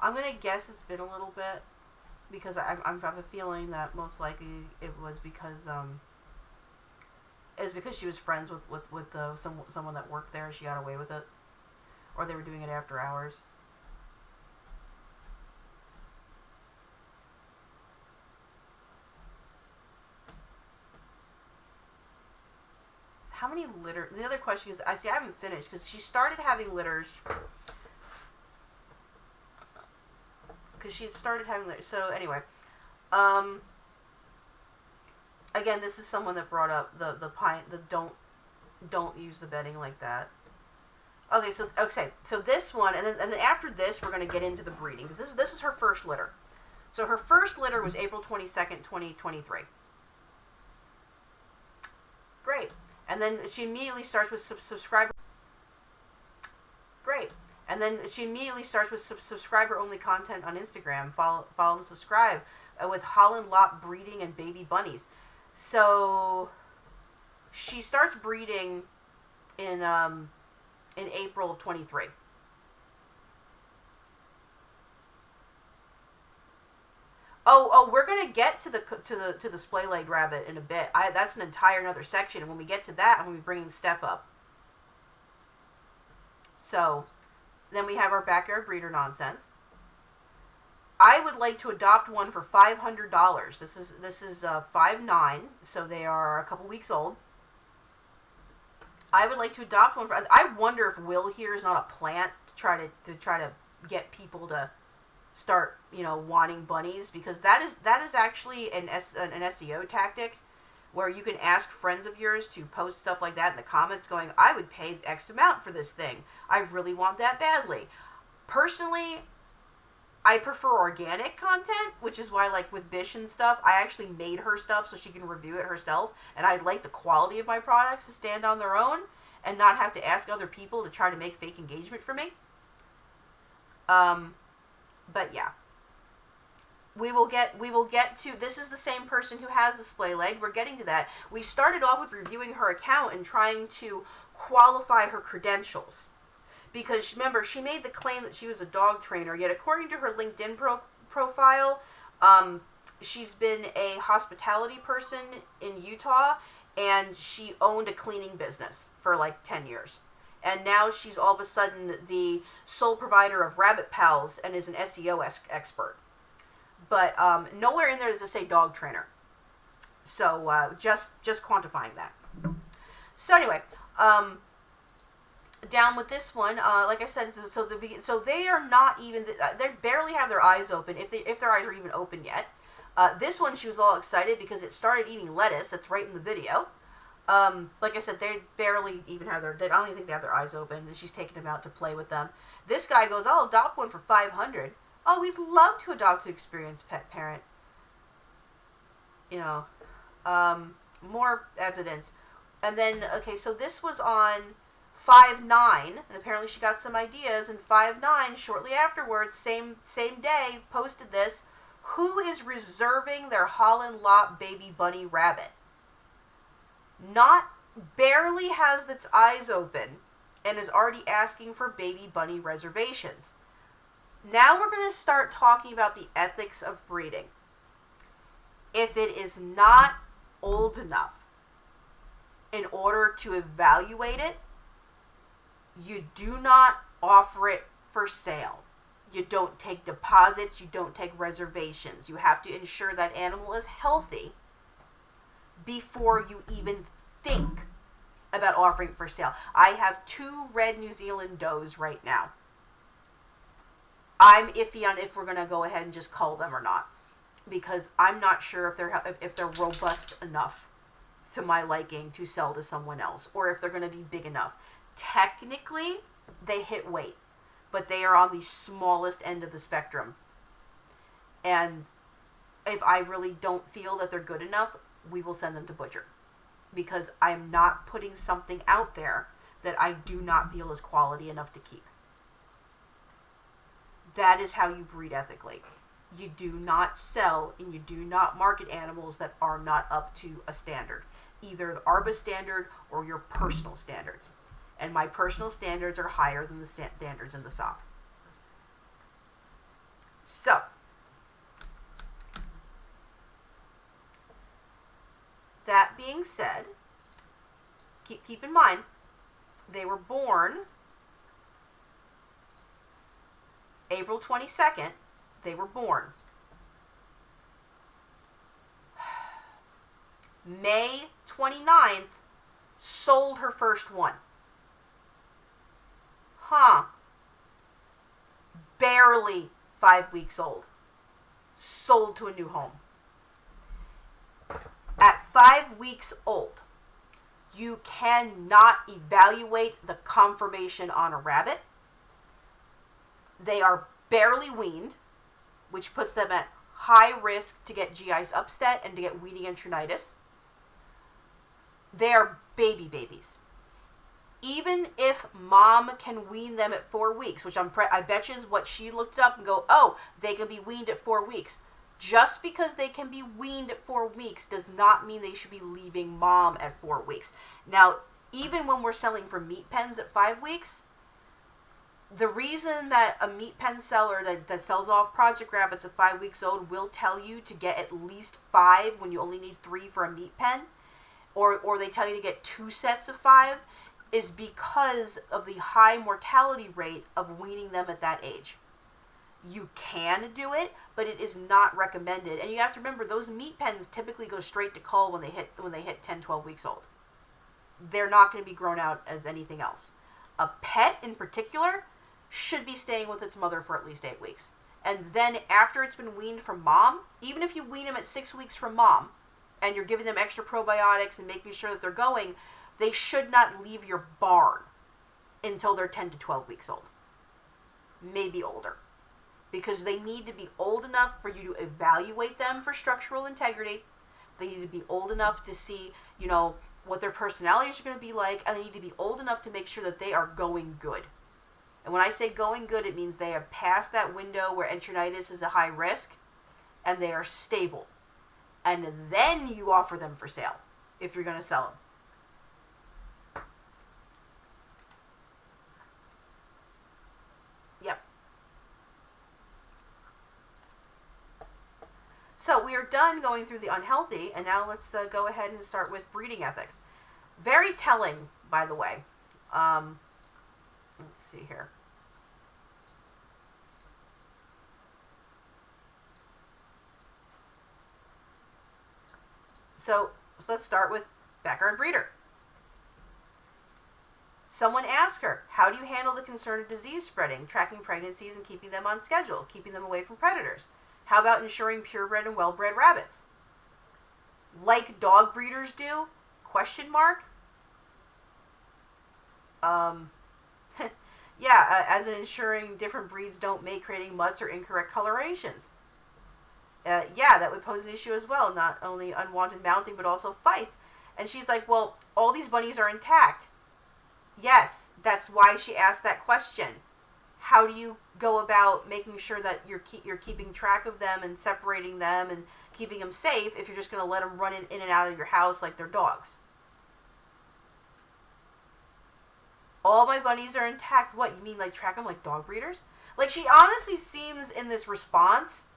I'm going to guess it's been a little bit, because I have a feeling that most likely it was because she was friends with someone that worked there. She got away with it, or they were doing it after hours. How many litter? The other question is, I haven't finished because she started having litters. So anyway, again, this is someone that brought up the don't use the bedding like that. Okay, so this one, and then after this, we're going to get into the breeding, because this is her first litter. So her first litter was April 22nd, 2023. Great. And then she immediately starts with subscriber. Great. And then she immediately starts with subscriber-only content on Instagram. Follow and subscribe with Holland Lop breeding and baby bunnies. So she starts breeding in April of 23. Oh, we're gonna get to the splay-legged rabbit in a bit. That's an entire another section, and when we get to that, I'm gonna be bringing Steph up. So then we have our backyard breeder nonsense. I would like to adopt one for $500. This is 5'9", so they are a couple weeks old. I would like to adopt one for. I wonder if Will here is not a plant to try to get people to start, wanting bunnies, because that is actually an SEO tactic where you can ask friends of yours to post stuff like that in the comments going, I would pay X amount for this thing. I really want that badly. Personally, I prefer organic content, which is why, like, with Bish and stuff, I actually made her stuff so she can review it herself, and I'd like the quality of my products to stand on their own and not have to ask other people to try to make fake engagement for me. But yeah. We will get to, this is the same person who has the splay leg. We're getting to that. We started off with reviewing her account and trying to qualify her credentials. Because, remember, she made the claim that she was a dog trainer, yet according to her LinkedIn profile, she's been a hospitality person in Utah, and she owned a cleaning business for like 10 years. And now she's all of a sudden the sole provider of Rabbit Pals and is an SEO expert. But nowhere in there does it say dog trainer. So just quantifying that. So anyway, down with this one, like I said, so they are not even, they barely have their eyes open, if their eyes are even open yet. This one, she was all excited because it started eating lettuce. That's right in the video. Like I said, they barely even have I don't even think they have their eyes open, and she's taking them out to play with them. This guy goes, I'll adopt one for $500. Oh, we'd love to adopt an experienced pet parent. More evidence. And then, okay, so this was on 5/9, and apparently she got some ideas, and 5/9, shortly afterwards, same day, posted this. Who is reserving their Holland Lop baby bunny rabbit? Barely has its eyes open and is already asking for baby bunny reservations. Now we're going to start talking about the ethics of breeding. If it is not old enough in order to evaluate it, you do not offer it for sale. You don't take deposits, you don't take reservations. You have to ensure that animal is healthy before you even think about offering it for sale. I have 2 red New Zealand does right now. I'm iffy on if we're going to go ahead and just cull them or not, because I'm not sure if they're robust enough to my liking to sell to someone else, or if they're going to be big enough. Technically, they hit weight, but they are on the smallest end of the spectrum. And if I really don't feel that they're good enough, we will send them to butcher, because I'm not putting something out there that I do not feel is quality enough to keep. That is how you breed ethically. You do not sell and you do not market animals that are not up to a standard, either the ARBA standard or your personal standards. And my personal standards are higher than the standards in the SOP. So, that being said, keep in mind, they were born April 22nd, they were born. May 29th, sold her first one. Barely 5 weeks old. Sold to a new home. At 5 weeks old, you cannot evaluate the conformation on a rabbit. They are barely weaned, which puts them at high risk to get GI upset and to get weaning enteritis. They are babies. Even if mom can wean them at 4 weeks, which I bet you is what she looked up and go, oh, they can be weaned at 4 weeks. Just because they can be weaned at 4 weeks does not mean they should be leaving mom at 4 weeks. Now, even when we're selling for meat pens at 5 weeks, the reason that a meat pen seller that sells off project rabbits at 5 weeks old will tell you to get at least 5 when you only need 3 for a meat pen, or they tell you to get 2 sets of 5, is because of the high mortality rate of weaning them at that age. You can do it, but it is not recommended. And you have to remember, those meat pens typically go straight to cull when they hit 10, 12 weeks old. They're not going to be grown out as anything else. A pet in particular should be staying with its mother for at least 8 weeks. And then after it's been weaned from mom, even if you wean them at 6 weeks from mom, and you're giving them extra probiotics and making sure that they're going, they should not leave your barn until they're 10 to 12 weeks old. Maybe older. Because they need to be old enough for you to evaluate them for structural integrity. They need to be old enough to see, what their personalities are going to be like, and they need to be old enough to make sure that they are going good. And when I say going good, it means they are past that window where enteritis is a high risk, and they are stable. And then you offer them for sale, if you're going to sell them. Yep. So we are done going through the unhealthy, and now let's go ahead and start with breeding ethics. Very telling, by the way. Let's see here. So let's start with backyard breeder. Someone asked her, how do you handle the concern of disease spreading, tracking pregnancies and keeping them on schedule, keeping them away from predators? How about ensuring purebred and well-bred rabbits? Like dog breeders do? Question mark? As in ensuring different breeds don't mate, creating mutts or incorrect colorations. That would pose an issue as well, not only unwanted mounting, but also fights. And she's like, well, all these bunnies are intact. Yes, that's why she asked that question. How do you go about making sure that you're keeping track of them and separating them and keeping them safe if you're just going to let them run in and out of your house like they're dogs? All my bunnies are intact. What, you mean like track them like dog breeders? Like, she honestly seems in this response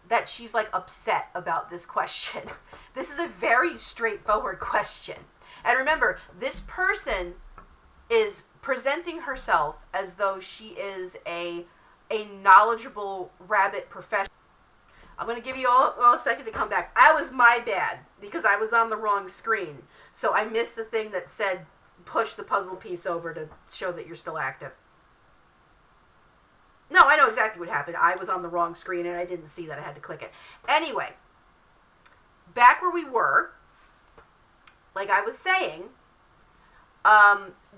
that she's like upset about this question. This is a very straightforward question. And remember, this person is presenting herself as though she is a knowledgeable rabbit professional. I'm going to give you all a second to come back. That was my bad because I was on the wrong screen. So I missed the thing that said push the puzzle piece over to show that you're still active. No, I know exactly what happened. I was on the wrong screen and I didn't see that I had to click it. Anyway, back where we were, like I was saying,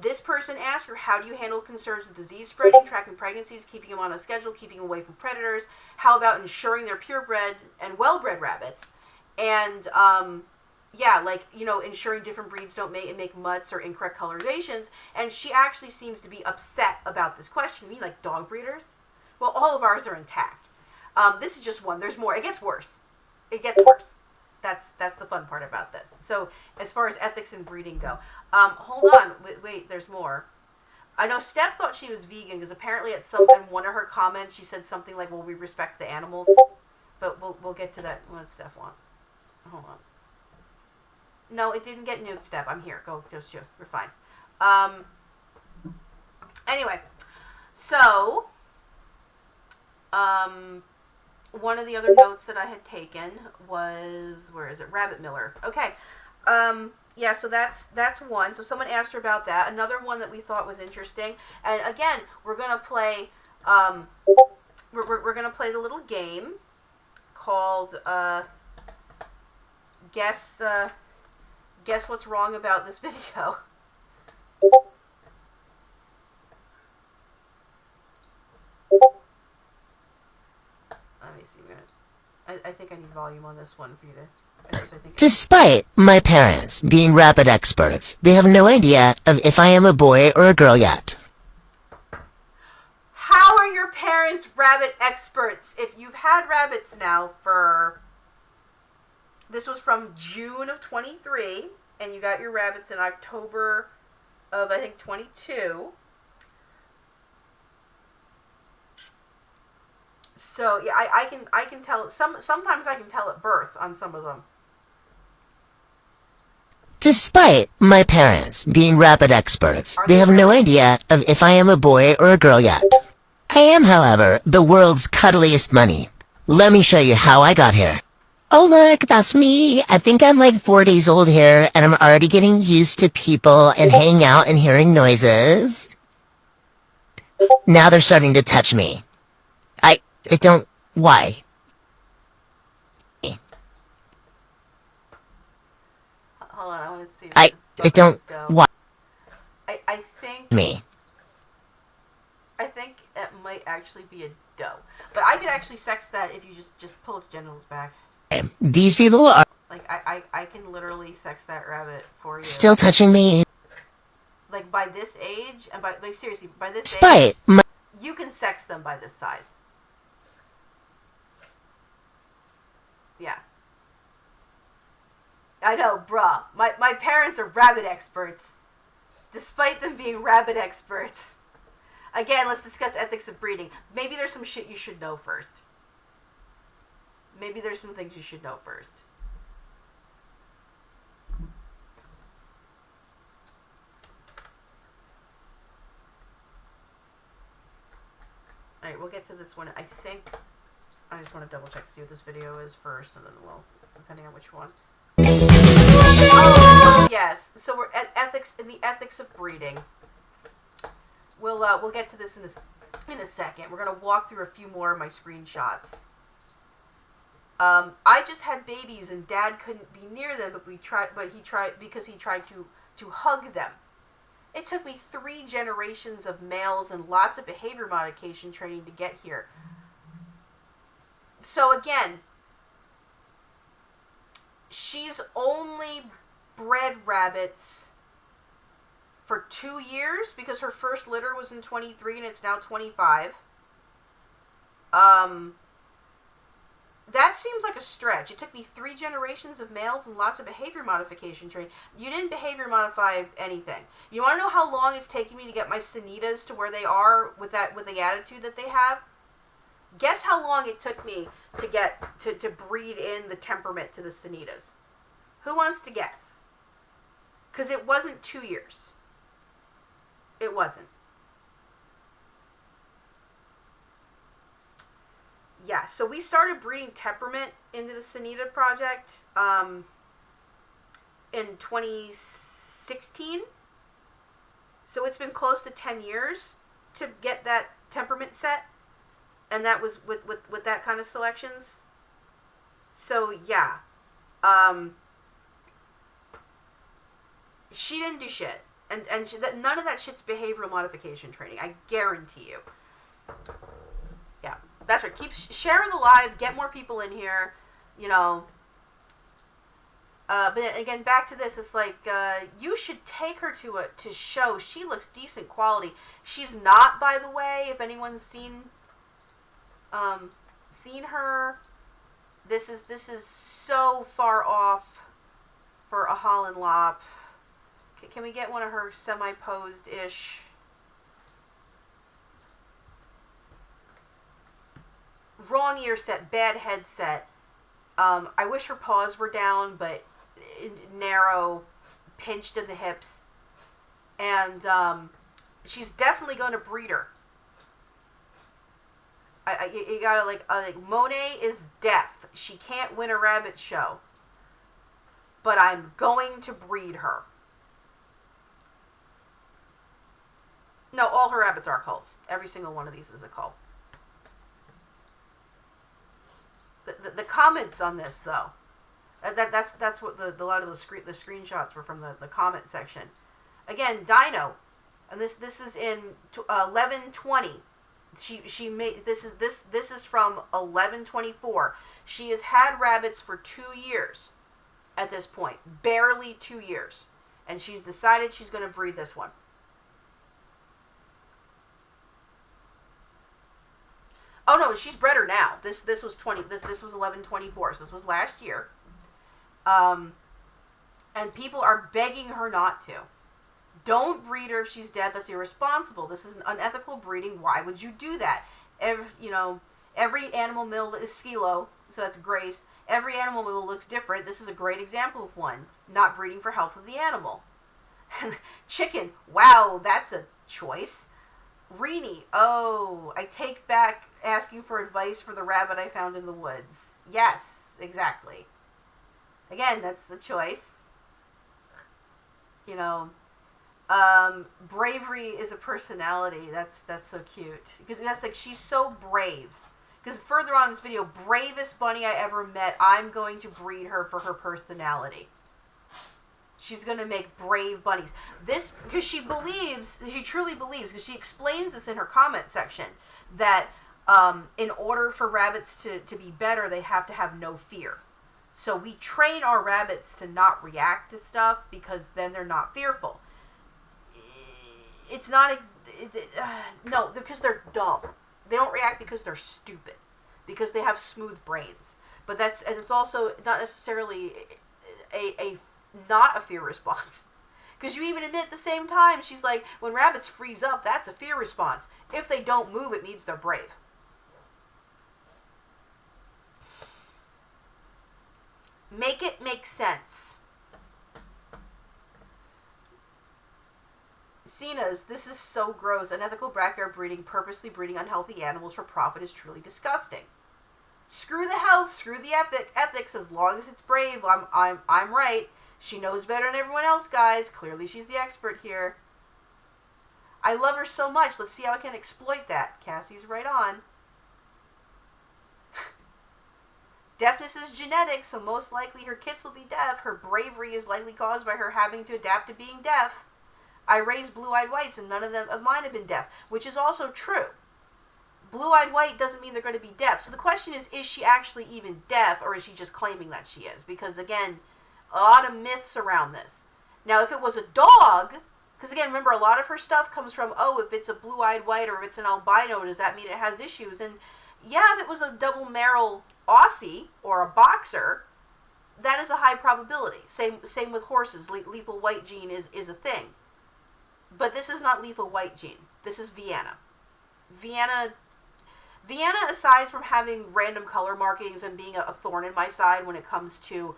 this person asked her, how do you handle concerns of disease spreading, tracking pregnancies, keeping them on a schedule, keeping them away from predators? How about ensuring they're purebred and well-bred rabbits? And, ensuring different breeds don't mate and make mutts or incorrect colorizations. And she actually seems to be upset about this question. You mean like dog breeders? Well, all of ours are intact. This is just one. There's more. It gets worse. It gets worse. That's the fun part about this. So as far as ethics and breeding go, hold on. Wait, there's more. I know Steph thought she was vegan because apparently in one of her comments she said something like, well, we respect the animals. But we'll get to that. What does Steph want? Hold on. No, it didn't get nuked, Steph. I'm here. Go, just you. We're fine. Anyway, so, one of the other notes that I had taken was, where is it? Rabbit Miller. Okay. So that's one. So someone asked her about that. Another one that we thought was interesting. And again, we're gonna play. We're gonna play the little game called Guess what's wrong about this video. Let me see. I think I need volume on this one for you to... Despite my parents being rabbit experts, they have no idea of if I am a boy or a girl yet. How are your parents rabbit experts? If you've had rabbits now for... This was from June of 23, and you got your rabbits in October of, I think, 22. So, yeah, I can tell, sometimes I can tell at birth on some of them. Despite my parents being rabbit experts, Are they they have no rabbit? idea of if I am a boy or a girl yet. I am, however, the world's cuddliest bunny. Let me show you how I got here. Oh look, that's me. I think I'm like 4 days old here, and I'm already getting used to people and hanging out and hearing noises. Now they're starting to touch me. I don't... Why? Hold on, I want to see. I don't... Why? I think Me. I think it might actually be a doe, but I could actually sex that if you just pull its genitals back. These people are Like I can literally sex that rabbit for you. still touching me. Like by this age, and by like seriously, by this Despite age, my... you can sex them by this size. Yeah. I know, bruh. My parents are rabbit experts. Despite them being rabbit experts. Again, let's discuss ethics of breeding. Maybe there's some shit you should know first. Maybe there's some things you should know first. Alright, we'll get to this one. I think... I just want to double check to see what this video is first, and then we'll... Depending on which one. Oh, yes. So we're at ethics... In the ethics of breeding. We'll get to this in a second. We're going to walk through a few more of my screenshots. I just had babies and Dad couldn't be near them, but he tried because he tried to hug them. It took me 3 generations of males and lots of behavior modification training to get here. So again, she's only bred rabbits for 2 years because her first litter was in 23 and it's now 25. That seems like a stretch. It took me 3 generations of males and lots of behavior modification training. You didn't behavior modify anything. You want to know how long it's taking me to get my Sanitas to where they are with the attitude that they have? Guess how long it took me to get to breed in the temperament to the Sanitas? Who wants to guess? Because it wasn't 2 years. It wasn't. Yeah, so we started breeding temperament into the Sanita project in 2016. So it's been close to 10 years to get that temperament set. And that was with that kind of selections. So, yeah. She didn't do shit. And none of that shit's behavioral modification training. I guarantee you. Yeah. That's right. Keep share the live. Get more people in here. You know. But again, back to this. It's like you should take her to show. She looks decent quality. She's not, by the way. If anyone's seen her, this is so far off for a Holland Lop. Can we get one of her semi-posed ish? Wrong ear set, bad headset. I wish her paws were down, but narrow, pinched in the hips. And she's definitely going to breed her. You gotta like Monet is deaf. She can't win a rabbit show. But I'm going to breed her. No, all her rabbits are culls. Every single one of these is a cull. The comments on this though, that's what a lot of the screenshots were from the comment section. Again, Dino, and this is in 1120. She made this is from 1124. She has had rabbits for 2 years at this point, barely 2 years, and she's decided she's going to breed this one. Oh no, she's bred her now. This was 1124. So this was last year. And people are begging her not to. Don't breed her if she's dead. That's irresponsible. This is an unethical breeding. Why would you do that? Every animal mill is skilo, so that's Grace. Every animal looks different. This is a great example of one. Not breeding for health of the animal. Chicken. Wow, that's a choice. Reenie. Oh, I take back asking for advice for the rabbit I found in the woods. Yes, exactly. Again, that's the choice. You know, bravery is a personality. That's so cute. Because that's like, she's so brave. Because further on in this video, bravest bunny I ever met, I'm going to breed her for her personality. She's going to make brave bunnies. This, because she truly believes, because she explains this in her comment section, that in order for rabbits to be better, they have to have no fear. So we train our rabbits to not react to stuff, because then they're not fearful. It's not, no, because they're dumb. They don't react because they're stupid, because they have smooth brains. But and it's also not necessarily not a fear response. Because you even admit at the same time, she's like, when rabbits freeze up, that's a fear response. If they don't move, it means they're brave. Make it make sense. Cena's, this is so gross. Unethical backyard breeding, purposely breeding unhealthy animals for profit is truly disgusting. Screw the health, screw the ethics. As long as it's brave, I'm right. She knows better than everyone else, guys. Clearly, she's the expert here. I love her so much. Let's see how I can exploit that. Cassie's right on. Deafness is genetic, so most likely her kits will be deaf. Her bravery is likely caused by her having to adapt to being deaf. I raised blue-eyed whites, and none of mine have been deaf, which is also true. Blue-eyed white doesn't mean they're going to be deaf. So the question is she actually even deaf, or is she just claiming that she is? Because, again, a lot of myths around this. Now, if it was a dog, because, again, remember, a lot of her stuff comes from, if it's a blue-eyed white or if it's an albino, does that mean it has issues? And, yeah, if it was a double-merle Aussie or a boxer, that is a high probability. Same with horses. Lethal white gene is a thing. But this is not lethal white gene. This is Vienna. Vienna, aside from having random color markings and being a thorn in my side when it comes to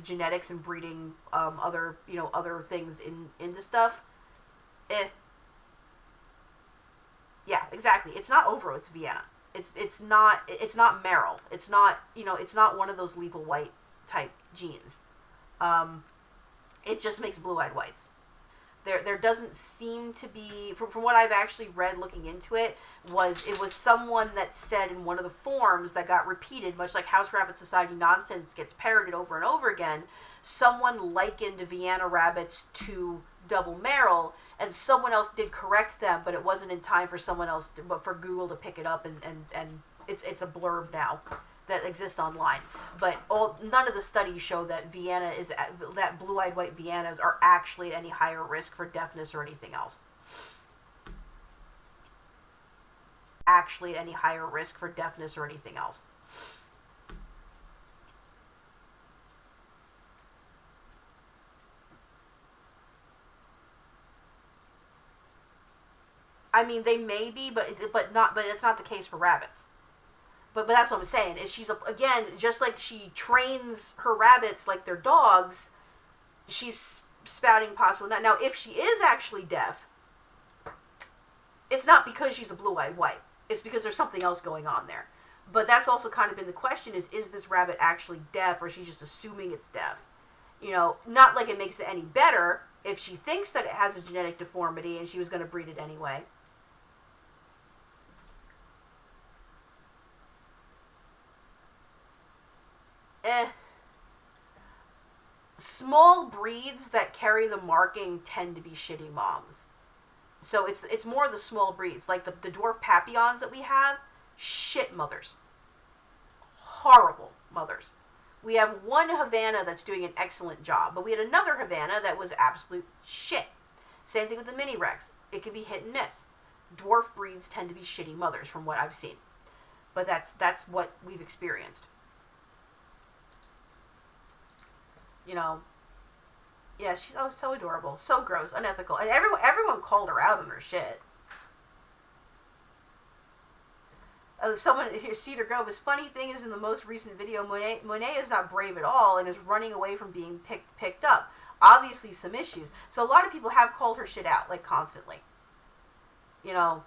genetics and breeding other things into stuff, yeah, exactly. It's not Ovo, it's Vienna. It's not Merrill. It's not one of those lethal white type genes. It just makes blue-eyed whites. There doesn't seem to be, from what I've actually read looking into it, was someone that said in one of the forums that got repeated, much like House Rabbit Society nonsense gets parroted over and over again, someone likened Vienna rabbits to double Merrill, and someone else did correct them, but it wasn't in time for someone else, but for Google to pick it up, and it's a blurb now that exists online. But none of the studies show that that blue-eyed white Viennas are actually at any higher risk for deafness or anything else. Actually at any higher risk for deafness or anything else. I mean, they may be, but it's not the case for rabbits. But that's what I'm saying, is again, just like she trains her rabbits like they're dogs, she's spouting possible. Now, if she is actually deaf, it's not because she's a blue-eyed white. It's because there's something else going on there. But that's also kind of been the question, is this rabbit actually deaf, or is she just assuming it's deaf? Not like it makes it any better if she thinks that it has a genetic deformity and she was going to breed it anyway. Small breeds that carry the marking tend to be shitty moms. So it's more the small breeds, like the dwarf papillons that we have, shit mothers. Horrible mothers. We have one Havana that's doing an excellent job, but we had another Havana that was absolute shit. Same thing with the mini Rex. It can be hit and miss. Dwarf breeds tend to be shitty mothers from what I've seen. But that's what we've experienced. Yeah, she's so adorable, so gross, unethical, and everyone called her out on her shit. Someone here, Cedar Grove. His funny thing is, in the most recent video, Monet is not brave at all and is running away from being picked up. Obviously, some issues. So a lot of people have called her shit out, like, constantly. You know.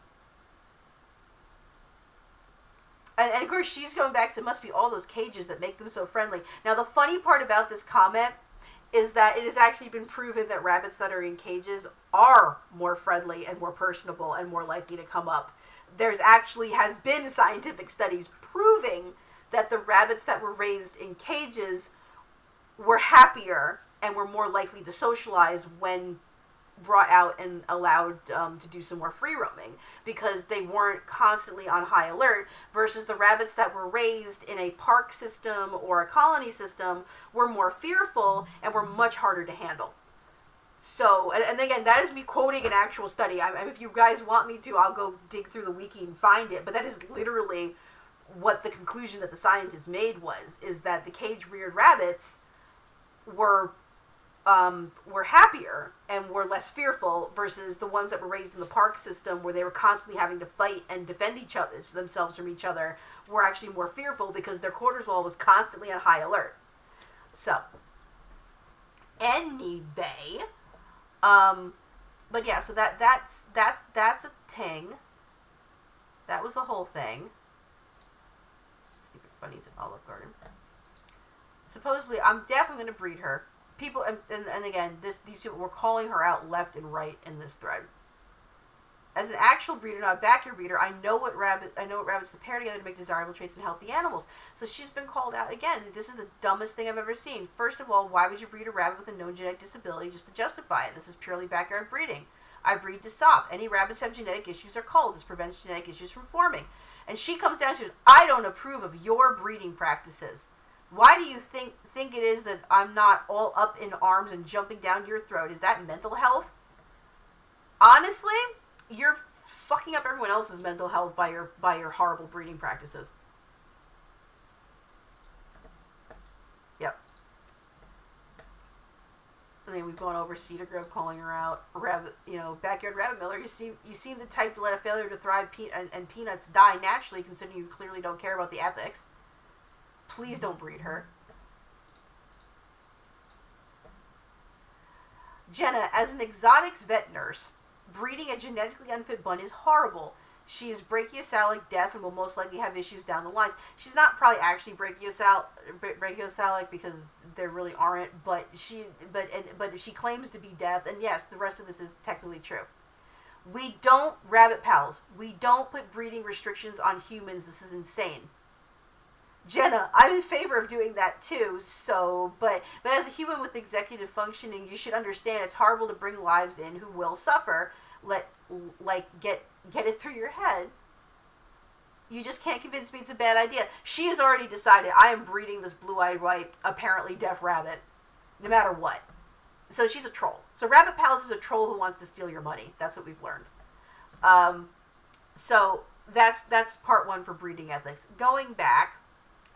And of course, she's going back to, it must be all those cages that make them so friendly. Now, the funny part about this comment is that it has actually been proven that rabbits that are in cages are more friendly and more personable and more likely to come up. There's actually has been scientific studies proving that the rabbits that were raised in cages were happier and were more likely to socialize when brought out and allowed to do some more free roaming, because they weren't constantly on high alert, versus the rabbits that were raised in a park system or a colony system were more fearful and were much harder to handle. So, and again, that is me quoting an actual study. If you guys want me to, I'll go dig through the wiki and find it, but that is literally what the conclusion that the scientists made was, is that the cage-reared rabbits were happier and were less fearful, versus the ones that were raised in the park system, where they were constantly having to fight and defend themselves from each other, were actually more fearful because their cortisol was constantly on high alert. So, anyway, but yeah, so that's a thing. That was a whole thing. Stupid bunnies at Olive Garden. Supposedly, I'm definitely going to breed her. People, and again, these people were calling her out left and right in this thread. As an actual breeder, not a backyard breeder, I know what rabbits to pair together to make desirable traits in healthy animals. So she's been called out again. This is the dumbest thing I've ever seen. First of all, why would you breed a rabbit with a known genetic disability just to justify it? This is purely backyard breeding. I breed to stop. Any rabbits who have genetic issues are culled. This prevents genetic issues from forming. And she comes down to, I don't approve of your breeding practices. Why do you think it is that I'm not all up in arms and jumping down your throat? Is that mental health? Honestly, you're fucking up everyone else's mental health by your horrible breeding practices. Yep. And then we've gone over Cedar Grove calling her out. Rabbit, backyard rabbit miller. You seem the type to let a failure to thrive and peanuts die naturally, considering you clearly don't care about the ethics. Please don't breed her. Jenna, as an exotics vet nurse, breeding a genetically unfit bun is horrible. She is brachiocephalic, deaf, and will most likely have issues down the lines. She's not probably actually brachiocephalic because there really aren't, but she claims to be deaf, and yes, the rest of this is technically true. We don't, rabbit pals, we don't put breeding restrictions on humans. This is insane. Jenna, I'm in favor of doing that too, but as a human with executive functioning, you should understand it's horrible to bring lives in who will suffer. Get it through your head. You just can't convince me it's a bad idea. She has already decided, I am breeding this blue-eyed white, apparently deaf rabbit, no matter what. So she's a troll. So Rabbit Pals is a troll who wants to steal your money. That's what we've learned. So that's part one for breeding ethics. Going back,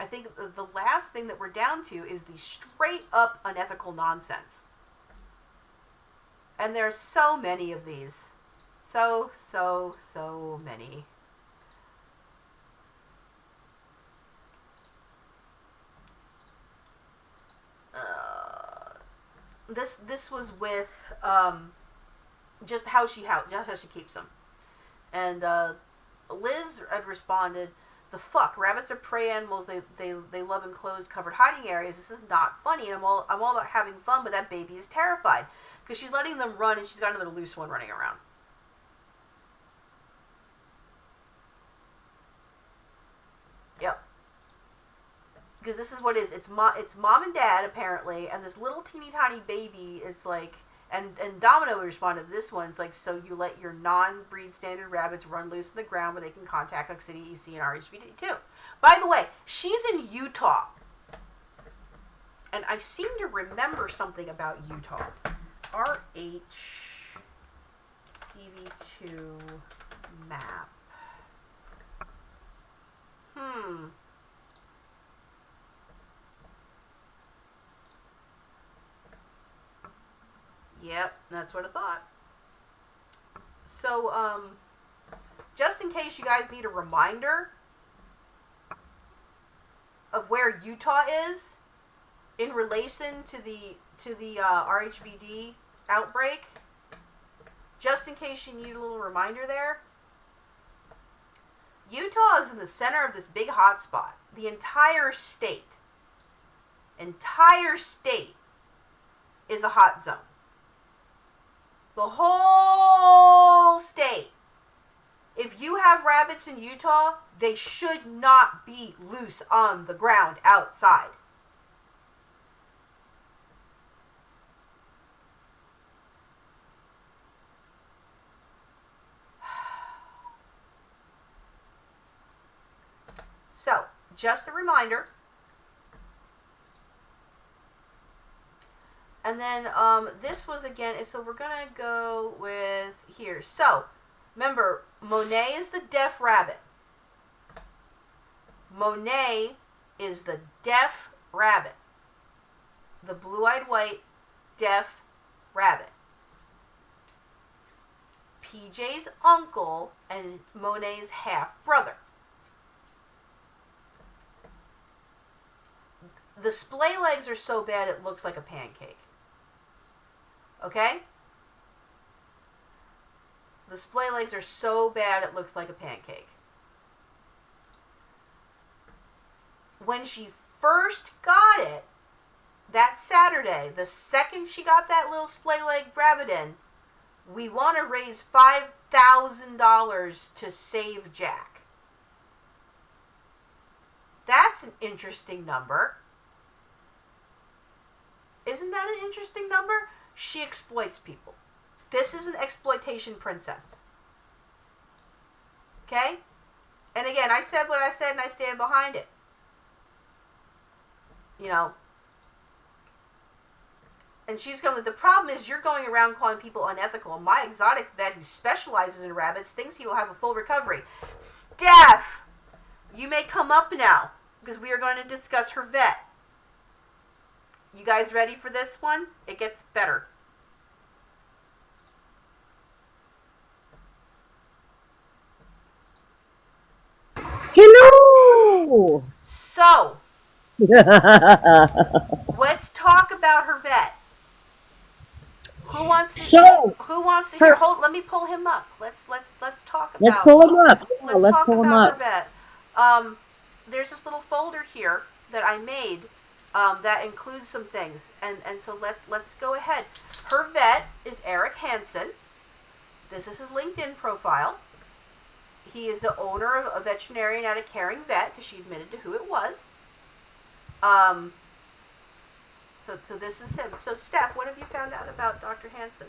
I think the last thing that we're down to is the straight up unethical nonsense. And there's so many of these. So many. This was with just how she keeps them. And Liz had responded, "The fuck, rabbits are prey animals. They love enclosed, covered hiding areas. This is not funny, and I'm all about having fun, but that baby is terrified because she's letting them run, and she's got another loose one running around." Yep. Because this is what it is. It's mom and dad apparently, and this little teeny tiny baby. It's like, and Domino responded to this one. It's like, so you let your non-breed standard rabbits run loose in the ground where they can contact City EC and RHVD2. By the way, she's in Utah, and I seem to remember something about Utah. RHVD2 map. Yep, that's what I thought. So, just in case you guys need a reminder, of where Utah is in relation to the RHVD outbreak, just in case you need a little reminder there, Utah is in the center of this big hot spot. The entire state is a hot zone. The whole state. If you have rabbits in Utah, they should not be loose on the ground outside. So, just a reminder. And then this was again, so we're going to go with here. So, remember, Monet is the deaf rabbit. Monet is the deaf rabbit. The blue-eyed white deaf rabbit. PJ's uncle and Monet's half-brother. The splay legs are so bad it looks like a pancake. Okay? The splay legs are so bad it looks like a pancake. When she first got it, that Saturday, the second she got that little splay leg rabbit in, we want to raise $5,000 to save Jack. That's an interesting number. Isn't that an interesting number? She exploits people. This is an exploitation princess. Okay? And again, I said what I said and I stand behind it. You know. And she's going, the problem is you're going around calling people unethical. My exotic vet who specializes in rabbits thinks he will have a full recovery. Steph! You may come up now because we are going to discuss her vet. You guys ready for this one? It gets better. Hello! So, let's talk about her vet. Who wants to hear? Hold, let me pull him up. Let's talk about. Let's pull him up. Yeah, let's talk pull him about up. her vet. There's this little folder here that I made that includes some things, and so let's go ahead. Her vet is Eric Hansen. This is his LinkedIn profile. He is the owner of a veterinarian at a caring vet, because she admitted to who it was. So this is him. So Steph, what have you found out about Dr. Hansen?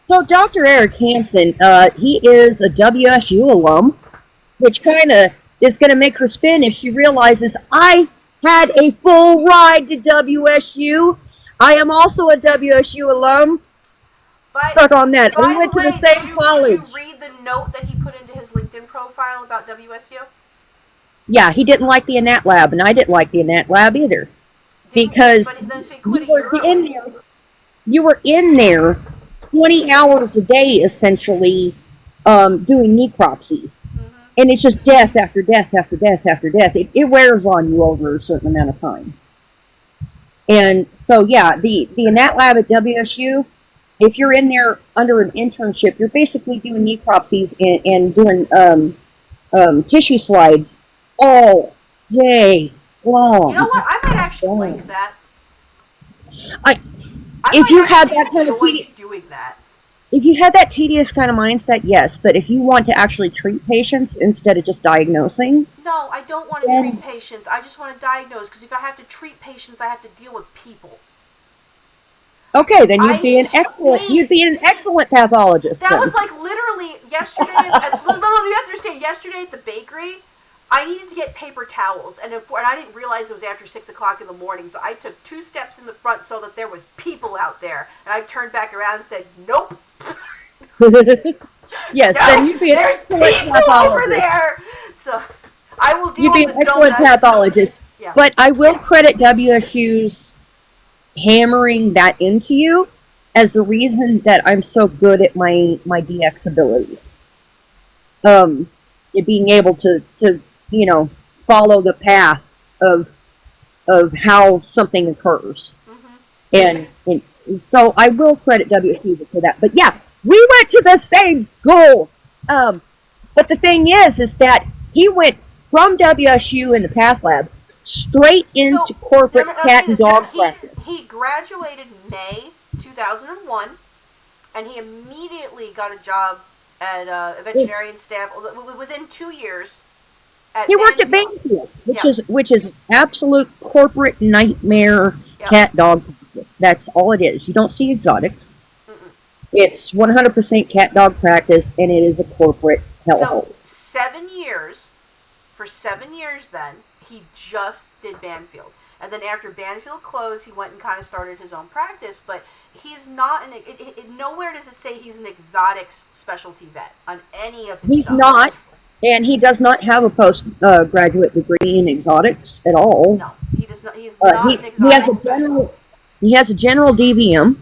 So Dr. Eric Hansen, he is a WSU alum, which kind of is going to make her spin if she realizes I had a full ride to WSU. I am also a WSU alum. Stuck on that. We went to the same college. Did you read the note that he put into his LinkedIn profile about WSU? Yeah, he didn't like the Anat Lab, and I didn't like the Anat Lab either. Because you were in there 20 hours a day, essentially, doing necropsies. Mm-hmm. And it's just death after death after death after death. It wears on you over a certain amount of time. And so, yeah, the Anat Lab at WSU, if you're in there under an internship, you're basically doing necropsies and doing tissue slides all day long. You know what? I might actually like that. If you had that kind of doing that. If you had that tedious kind of mindset, yes. But if you want to actually treat patients instead of just diagnosing, no, I don't want to treat patients. I just want to diagnose, because if I have to treat patients, I have to deal with people. Okay, then you'd be an excellent pathologist. That was like literally yesterday. You have to understand. Yesterday at the bakery, I needed to get paper towels, and I didn't realize it was after 6 o'clock in the morning. So I took 2 steps in the front so that there was people out there, and I turned back around and said, "Nope." Yes, no, then you'd be an excellent pathologist over there. So I will deal with the donuts. You'd be an excellent pathologist. Yeah. But I will credit WSU's hammering that into you as the reason that I'm so good at my DX abilities. Being able to follow the path of of how something occurs. And so I will credit WSU for that. But yeah, we went to the same school. But the thing is that he went from WSU in the Path Lab straight into corporate cat and dog practice. He graduated May 2001, and he immediately got a job at a veterinarian staff within 2 years. He worked at Banfield, which is absolute corporate nightmare cat dog practice. That's all it is. You don't see exotics. It's 100% cat dog practice, and it is a corporate hellhole. So 7 years. For 7 years, then he just did Banfield, and then after Banfield closed, he went and kind of started his own practice. But he's not nowhere does it say he's an exotics specialty vet on any of his stuff. He's not. And he does not have a postgraduate degree in exotics at all. No, he does not. He's not an exotics he has a general DVM,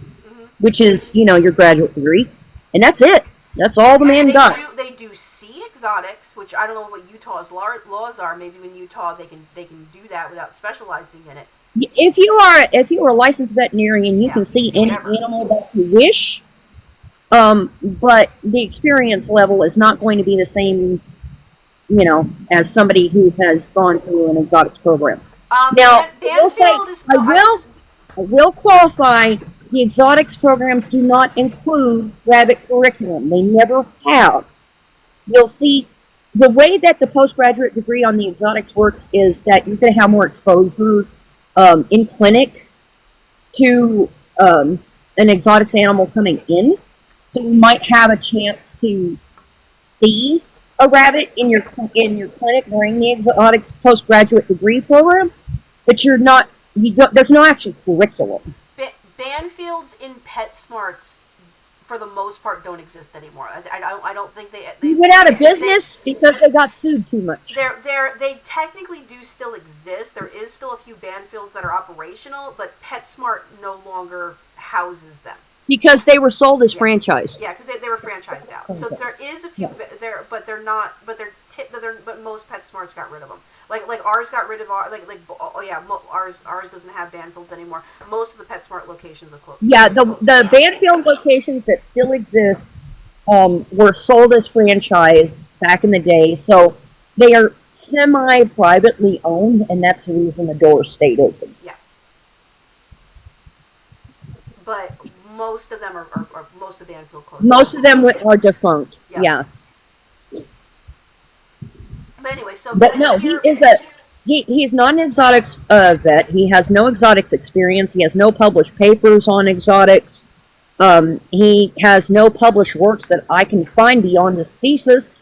which is, your graduate degree. And that's it. That's all the man got. They do C exotics, which I don't know what Utah's laws are. Maybe in Utah they can do that without specializing in it. If you are a licensed veterinarian, you can see any animal that you wish. But the experience level is not going to be the same, as somebody who has gone through an exotics program. Now, I will qualify. The exotics programs do not include rabbit curriculum. They never have. You'll see the way that the postgraduate degree on the exotics works is that you're going to have more exposure in clinic to an exotics animal coming in. So you might have a chance to see a rabbit in your clinic during the exotics postgraduate degree program, but there's no actual curriculum. Banfields in PetSmarts, for the most part, don't exist anymore. I don't think they went out of business because they got sued too much. They technically do still exist. There is still a few Banfields that are operational, but PetSmart no longer houses them. Because they were sold as franchise. Yeah, because they were franchised out. So there is a few there, but they're not. But but most PetSmarts got rid of them. Like ours got rid of ours doesn't have Banfields anymore. Most of the PetSmart locations are closed. Yeah, the Banfield locations that still exist were sold as franchise back in the day. So they are semi-privately owned, and that's the reason the doors stayed open. Yeah. But most of them are most of Banfield closed. Most of them are defunct. Yeah. But anyway, he's not an exotics vet. He has no exotics experience. He has no published papers on exotics. He has no published works that I can find beyond his thesis.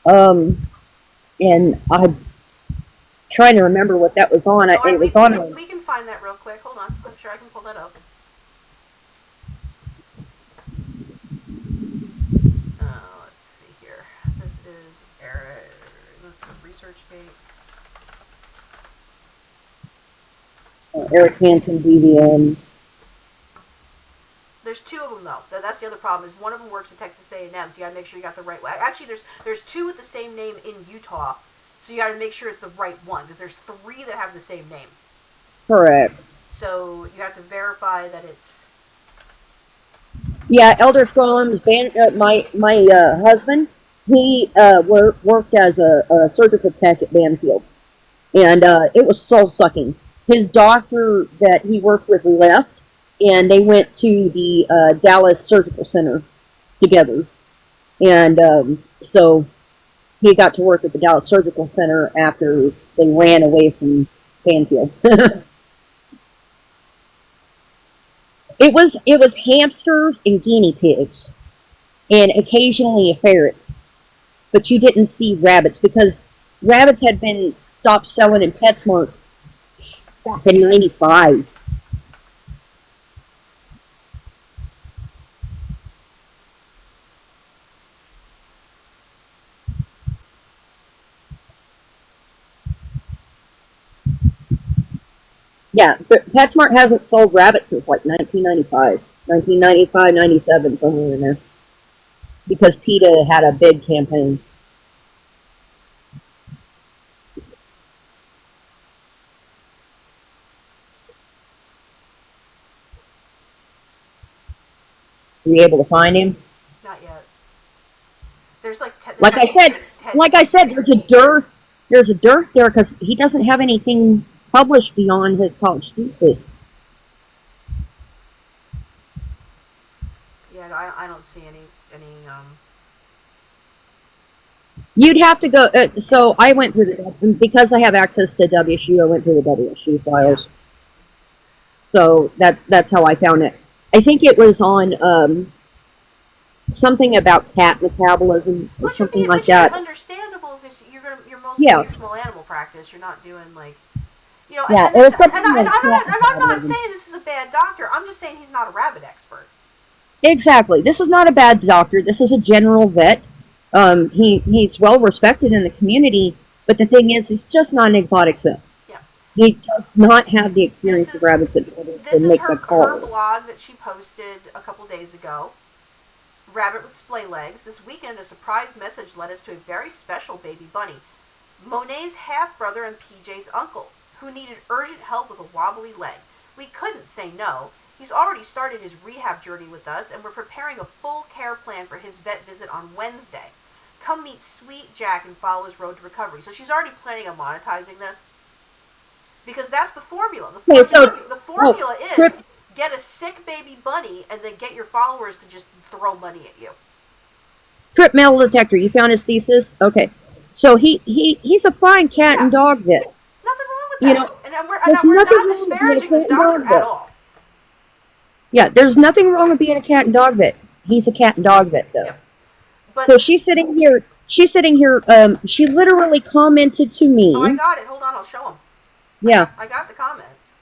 And I'm trying to remember what that was on. We can find that real quick. Hold on. I'm sure I can pull that up. Let's see here. This is Eric. Let's go ResearchGate. Eric Hansen, DVM. There's two of them though. That's the other problem. Is one of them works at Texas A&M, so you got to make sure you got the right one. Actually, there's two with the same name in Utah, so you got to make sure it's the right one because there's three that have the same name. Correct. So you have to verify that it's. Yeah, Elder Scrollum's my husband. He worked as a surgical tech at Banfield, and it was soul sucking. His doctor that he worked with left, and they went to the Dallas Surgical Center together. And so he got to work at the Dallas Surgical Center after they ran away from Banfield. It was hamsters and guinea pigs, and occasionally a ferret. But you didn't see rabbits because rabbits had been stopped selling in PetSmart back in '95. Yeah, but PetSmart hasn't sold rabbits since like 1995, 97, somewhere in there. Because PETA had a big campaign. Were you able to find him? Not yet. There's like Like I said, there's a dearth. There's a dearth there because he doesn't have anything published beyond his college thesis. Yeah, no, I don't see any. You'd have to go. So I went through because I have access to WSU. I went through the WSU files. So that's how I found it. I think it was on something about cat metabolism or something like that. Which is understandable because you're mostly doing small animal practice. You're not doing like, you know. Yeah, and I'm not saying this is a bad doctor. I'm just saying he's not a rabbit expert. Exactly. This is not a bad doctor. This is a general vet. He's well respected in the community, but the thing is, he's just not an exotic vet. Yeah. He does not have the experience of rabbits to make the call. This is her blog that she posted a couple days ago. Rabbit with splay legs. This weekend, a surprise message led us to a very special baby bunny. Monet's half-brother and PJ's uncle, who needed urgent help with a wobbly leg. We couldn't say no. He's already started his rehab journey with us, and we're preparing a full care plan for his vet visit on Wednesday. Come meet Sweet Jack and follow his road to recovery. So she's already planning on monetizing this. Because that's the formula. The formula is get a sick baby bunny and then get your followers to just throw money at you. Trip metal detector. You found his thesis? Okay. So he's a fine cat and dog vet. Nothing wrong with that. You know, and we're not disparaging this doctor at all. Yeah, there's nothing wrong with being a cat and dog vet. He's a cat and dog vet, though. Yep. But so she's sitting here. She literally commented to me. Oh, I got it. Hold on, I'll show him. Yeah. I got the comments.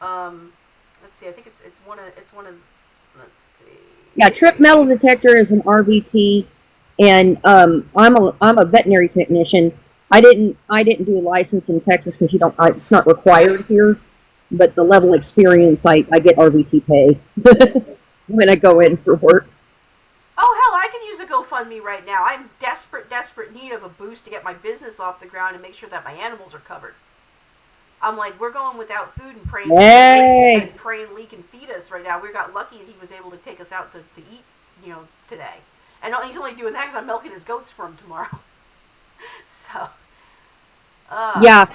Let's see. I think it's one of. Let's see. Yeah, Trip Metal Detector is an RVT, and I'm a veterinary technician. I didn't do a license in Texas because it's not required here. But the level of experience, I get RVT pay when I go in for work. Oh, hell, I can use a GoFundMe right now. I'm desperate need of a boost to get my business off the ground and make sure that my animals are covered. I'm like, we're going without food and praying Lee can feed us right now. We got lucky that he was able to take us out to eat, today. And he's only doing that because I'm milking his goats for him tomorrow. So. Yeah.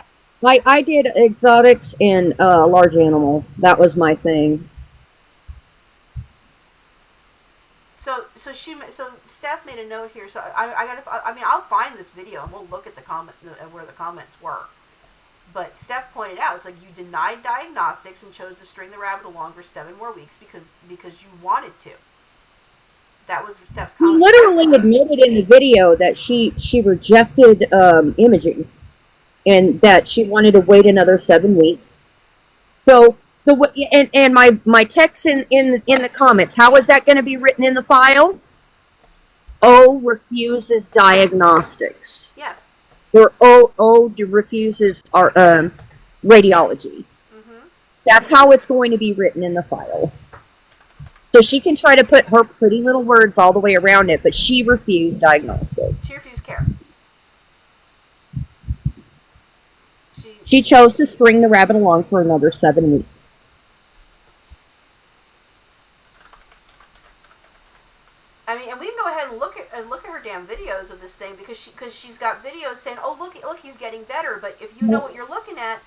I did exotics and large animal. That was my thing. So Steph made a note here. So I'll find this video and we'll look at the comment where the comments were. But Steph pointed out, it's like you denied diagnostics and chose to string the rabbit along for 7 more weeks because you wanted to. That was Steph's comment. She literally admitted in the video that she rejected imaging. And that she wanted to wait another 7 weeks. So and my text in the comments, how is that going to be written in the file? O refuses diagnostics. Yes. Or O refuses our radiology. Mm-hmm. That's how it's going to be written in the file. So she can try to put her pretty little words all the way around it, but she refused diagnostics. She refused care. She chose to string the rabbit along for another 7 weeks. I mean, and we can go ahead and look at her damn videos of this thing because she's got videos saying, "Oh, look, he's getting better." But if you know what you're looking at,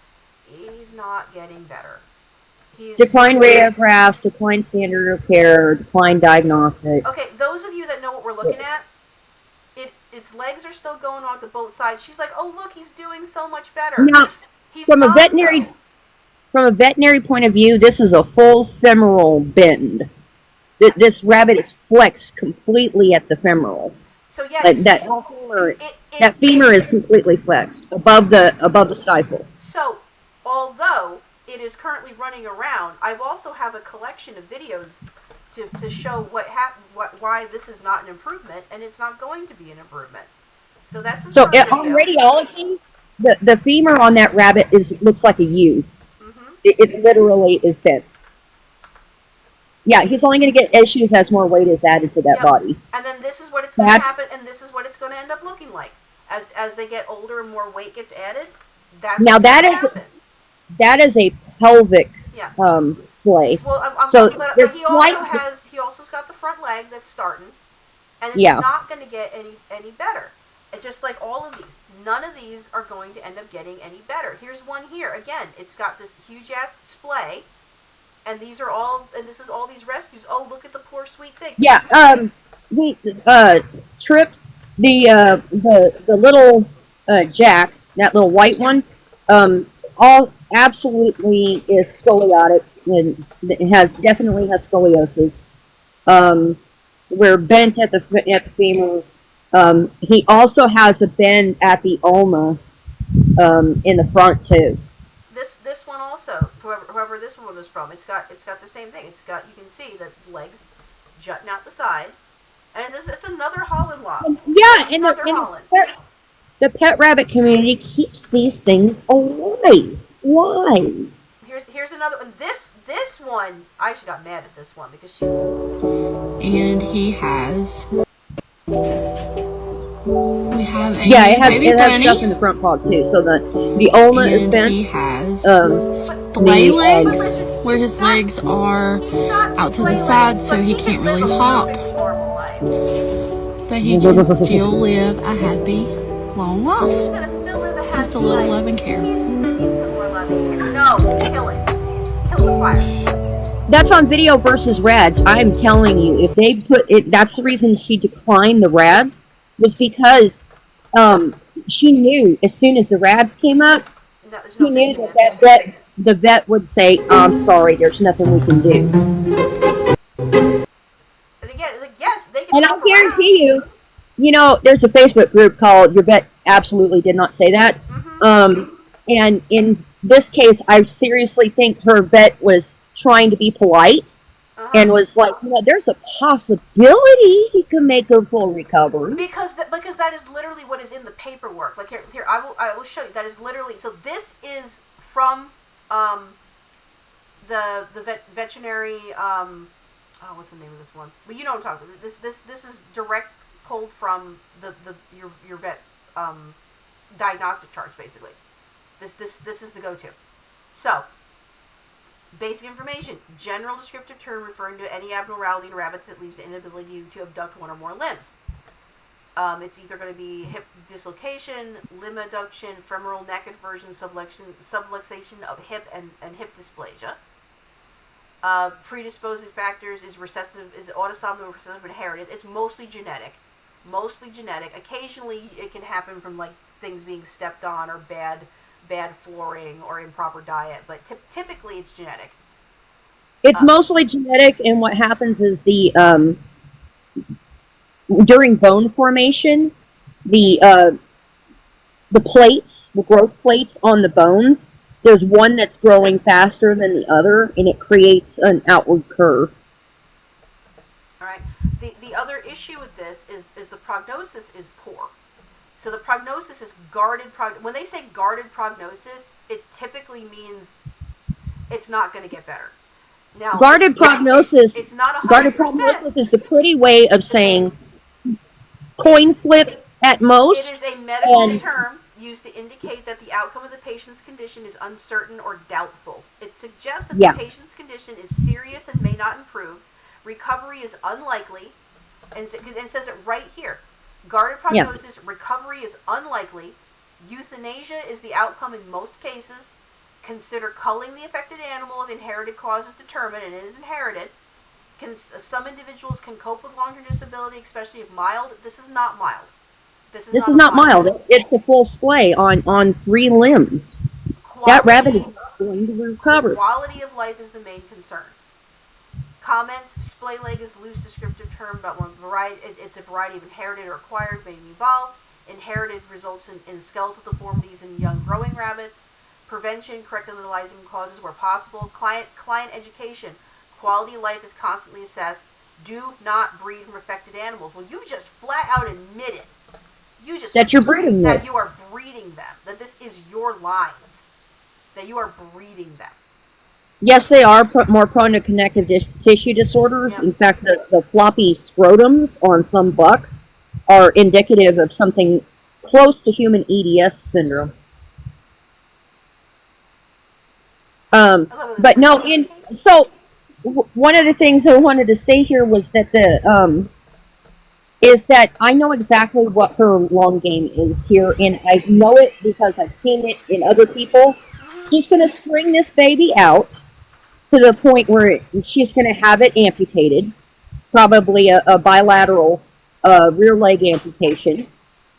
he's not getting better. He's decline radiographs, decline standard of care, decline diagnostics. Okay, those of you that know what we're looking at, its legs are still going on the both sides. She's like, "Oh, look, he's doing so much better." Now, from a veterinary point of view, this is a full femoral bend. This rabbit is flexed completely at the femoral. So yeah, that femur is completely flexed above the stifle. So, although it is currently running around, I also have a collection of videos to show why this is not an improvement, and it's not going to be an improvement. So that's on radiology. The femur on that rabbit looks like a U. Mm-hmm. It literally is bent. Yeah, he's only going to get issues as more weight is added to that body. And then this is what it's going to happen, and this is what it's going to end up looking like as they get older and more weight gets added. That is a pelvic display. Well, So but there's he slight, also got the front leg that's starting, and it's yeah. not going to get any better. It's just like all of these. None of these are going to end up getting any better. Here's one here. Again, it's got this huge ass display, and this is all these rescues. Oh, look at the poor sweet thing. Yeah, he Trip, the little Jack, that little white one, all absolutely is scoliotic and definitely has scoliosis. We're bent at the femur. He also has a bend at the ulna in the front too. This one also, whoever this one was from, it's got the same thing. You can see the legs jutting out the side, and it's another Holland Lop. Yeah, and Holland. The pet rabbit community keeps these things away. Why? Here's another one. This one, I actually got mad at this one because she's. And he has. We have a it has stuff in the front paws too. So the ulna is bent. He has splay legs, where his legs are out to the side, so he can't really hop. But he can still live a happy, long life. He's gonna still live a happy Just a little life. love and care. He's just gonna need some more love and care. No, kill it. Kill the fire. That's on Video versus Rads. I'm telling you, if they put it, that's the reason she declined the Rads, was because she knew as soon as the Rads came up, she knew that the vet would say, "I'm sorry, there's nothing we can do." And again, it's like, yes, they can. And I guarantee you, there's a Facebook group called "Your Vet Absolutely Did Not Say That," and in this case, I seriously think her vet was trying to be polite. And was like, there's a possibility he can make a full recovery. Because that is literally what is in the paperwork. Like here, I will show you. That is literally, so this is from the veterinary. What's the name of this one? Well, you know what I'm talking about. This is direct pulled from your vet diagnostic charts, basically. This is the go-to. So. Basic information. General descriptive term referring to any abnormality in rabbits that leads to inability to abduct one or more limbs. It's either going to be hip dislocation, limb abduction, femoral neck inversion, subluxation of hip and hip dysplasia. Predisposing factors is autosomal recessive inherited. It's mostly genetic. Occasionally it can happen from like things being stepped on or bad flooring or improper diet, but typically it's genetic. It's mostly genetic, and what happens is during bone formation, the plates, the growth plates on the bones, there's one that's growing faster than the other, and it creates an outward curve. All right. The other issue with this is the prognosis is poor. So the prognosis is guarded. When they say guarded prognosis, it typically means it's not going to get better. Now, guarded prognosis. It's not 100%. Guarded prognosis is the pretty way of saying coin flip at most. It is a medical term used to indicate that the outcome of the patient's condition is uncertain or doubtful. It suggests that the patient's condition is serious and may not improve. Recovery is unlikely, and it says it right here. Guarded prognosis, recovery is unlikely. Euthanasia is the outcome in most cases. Consider culling the affected animal if inherited cause is determined, and it is inherited. Some individuals can cope with long-term disability, especially if mild. This is not mild. This is not mild. It's a full splay on 3 limbs. That rabbit is not going to recover. Quality of life is the main concern. Comments: splay leg is a loose descriptive term about one variety. It's a variety of inherited or acquired, may be evolved. Inherited results in skeletal deformities in young growing rabbits. Prevention: correctly utilizing causes where possible. Client education: quality of life is constantly assessed. Do not breed from affected animals. Well, you just flat out admitted. That you're breeding them. That you are breeding them. That this is your lines. That you are breeding them. Yes, they are more prone to connective tissue disorders. Yep. In fact, the floppy scrotums on some bucks are indicative of something close to human EDS syndrome. But no, so one of the things I wanted to say here was that is that I know exactly what her long game is here, and I know it because I've seen it in other people. She's going to string this baby out to the point where she's going to have it amputated, probably a bilateral rear leg amputation,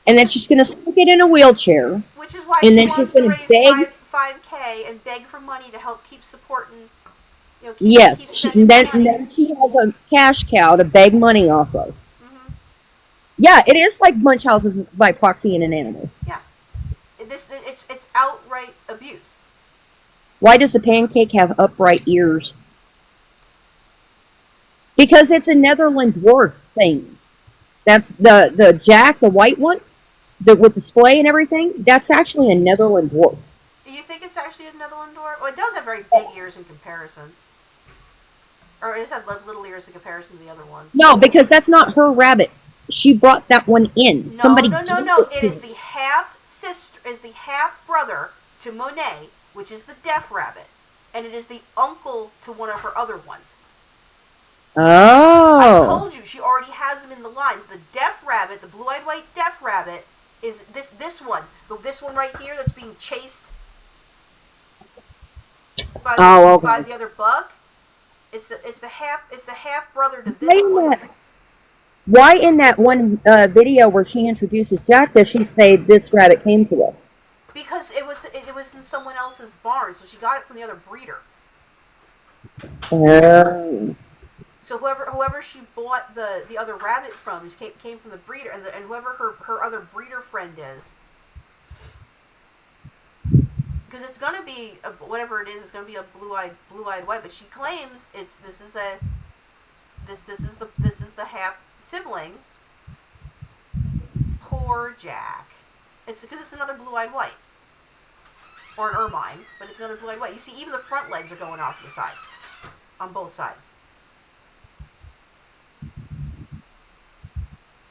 and then she's going to stick it in a wheelchair. Which is why and she then wants she's to going to raise beg. 5K and beg for money to help keep supporting, Yes, keep sending money. then she has a cash cow to beg money off of. Mm-hmm. Yeah, it is like Munchausen by proxy in an animal. Yeah, it's outright abuse. Why does the pancake have upright ears? Because it's a Netherland dwarf thing. That's the Jack, the white one, with the splay and everything. That's actually a Netherland dwarf. Do you think it's actually a Netherland dwarf? Well, it does have very big ears in comparison. Or it does have little ears in comparison to the other ones. No, because that's not her rabbit. She brought that one in. No, Somebody no. It is the half sister, is the half brother to Monet, which is the deaf rabbit, and it is the uncle to one of her other ones. Oh. I told you, she already has them in the lines. The deaf rabbit, the blue-eyed white deaf rabbit, is this one. This one right here that's being chased by the other buck. It's the half brother to this one. Why in that one video where she introduces Jack does she say this rabbit came to us? Because it was in someone else's barn, so she got it from the other breeder. Oh. So whoever she bought the other rabbit from came from the breeder, and whoever her other breeder friend is, because it's gonna be whatever it is, it's gonna be a blue-eyed white. But she claims this is the half sibling. Poor Jack. It's because it's another blue-eyed white, or an ermine, but it's another blue-eyed white. You see, even the front legs are going off to the side, on both sides.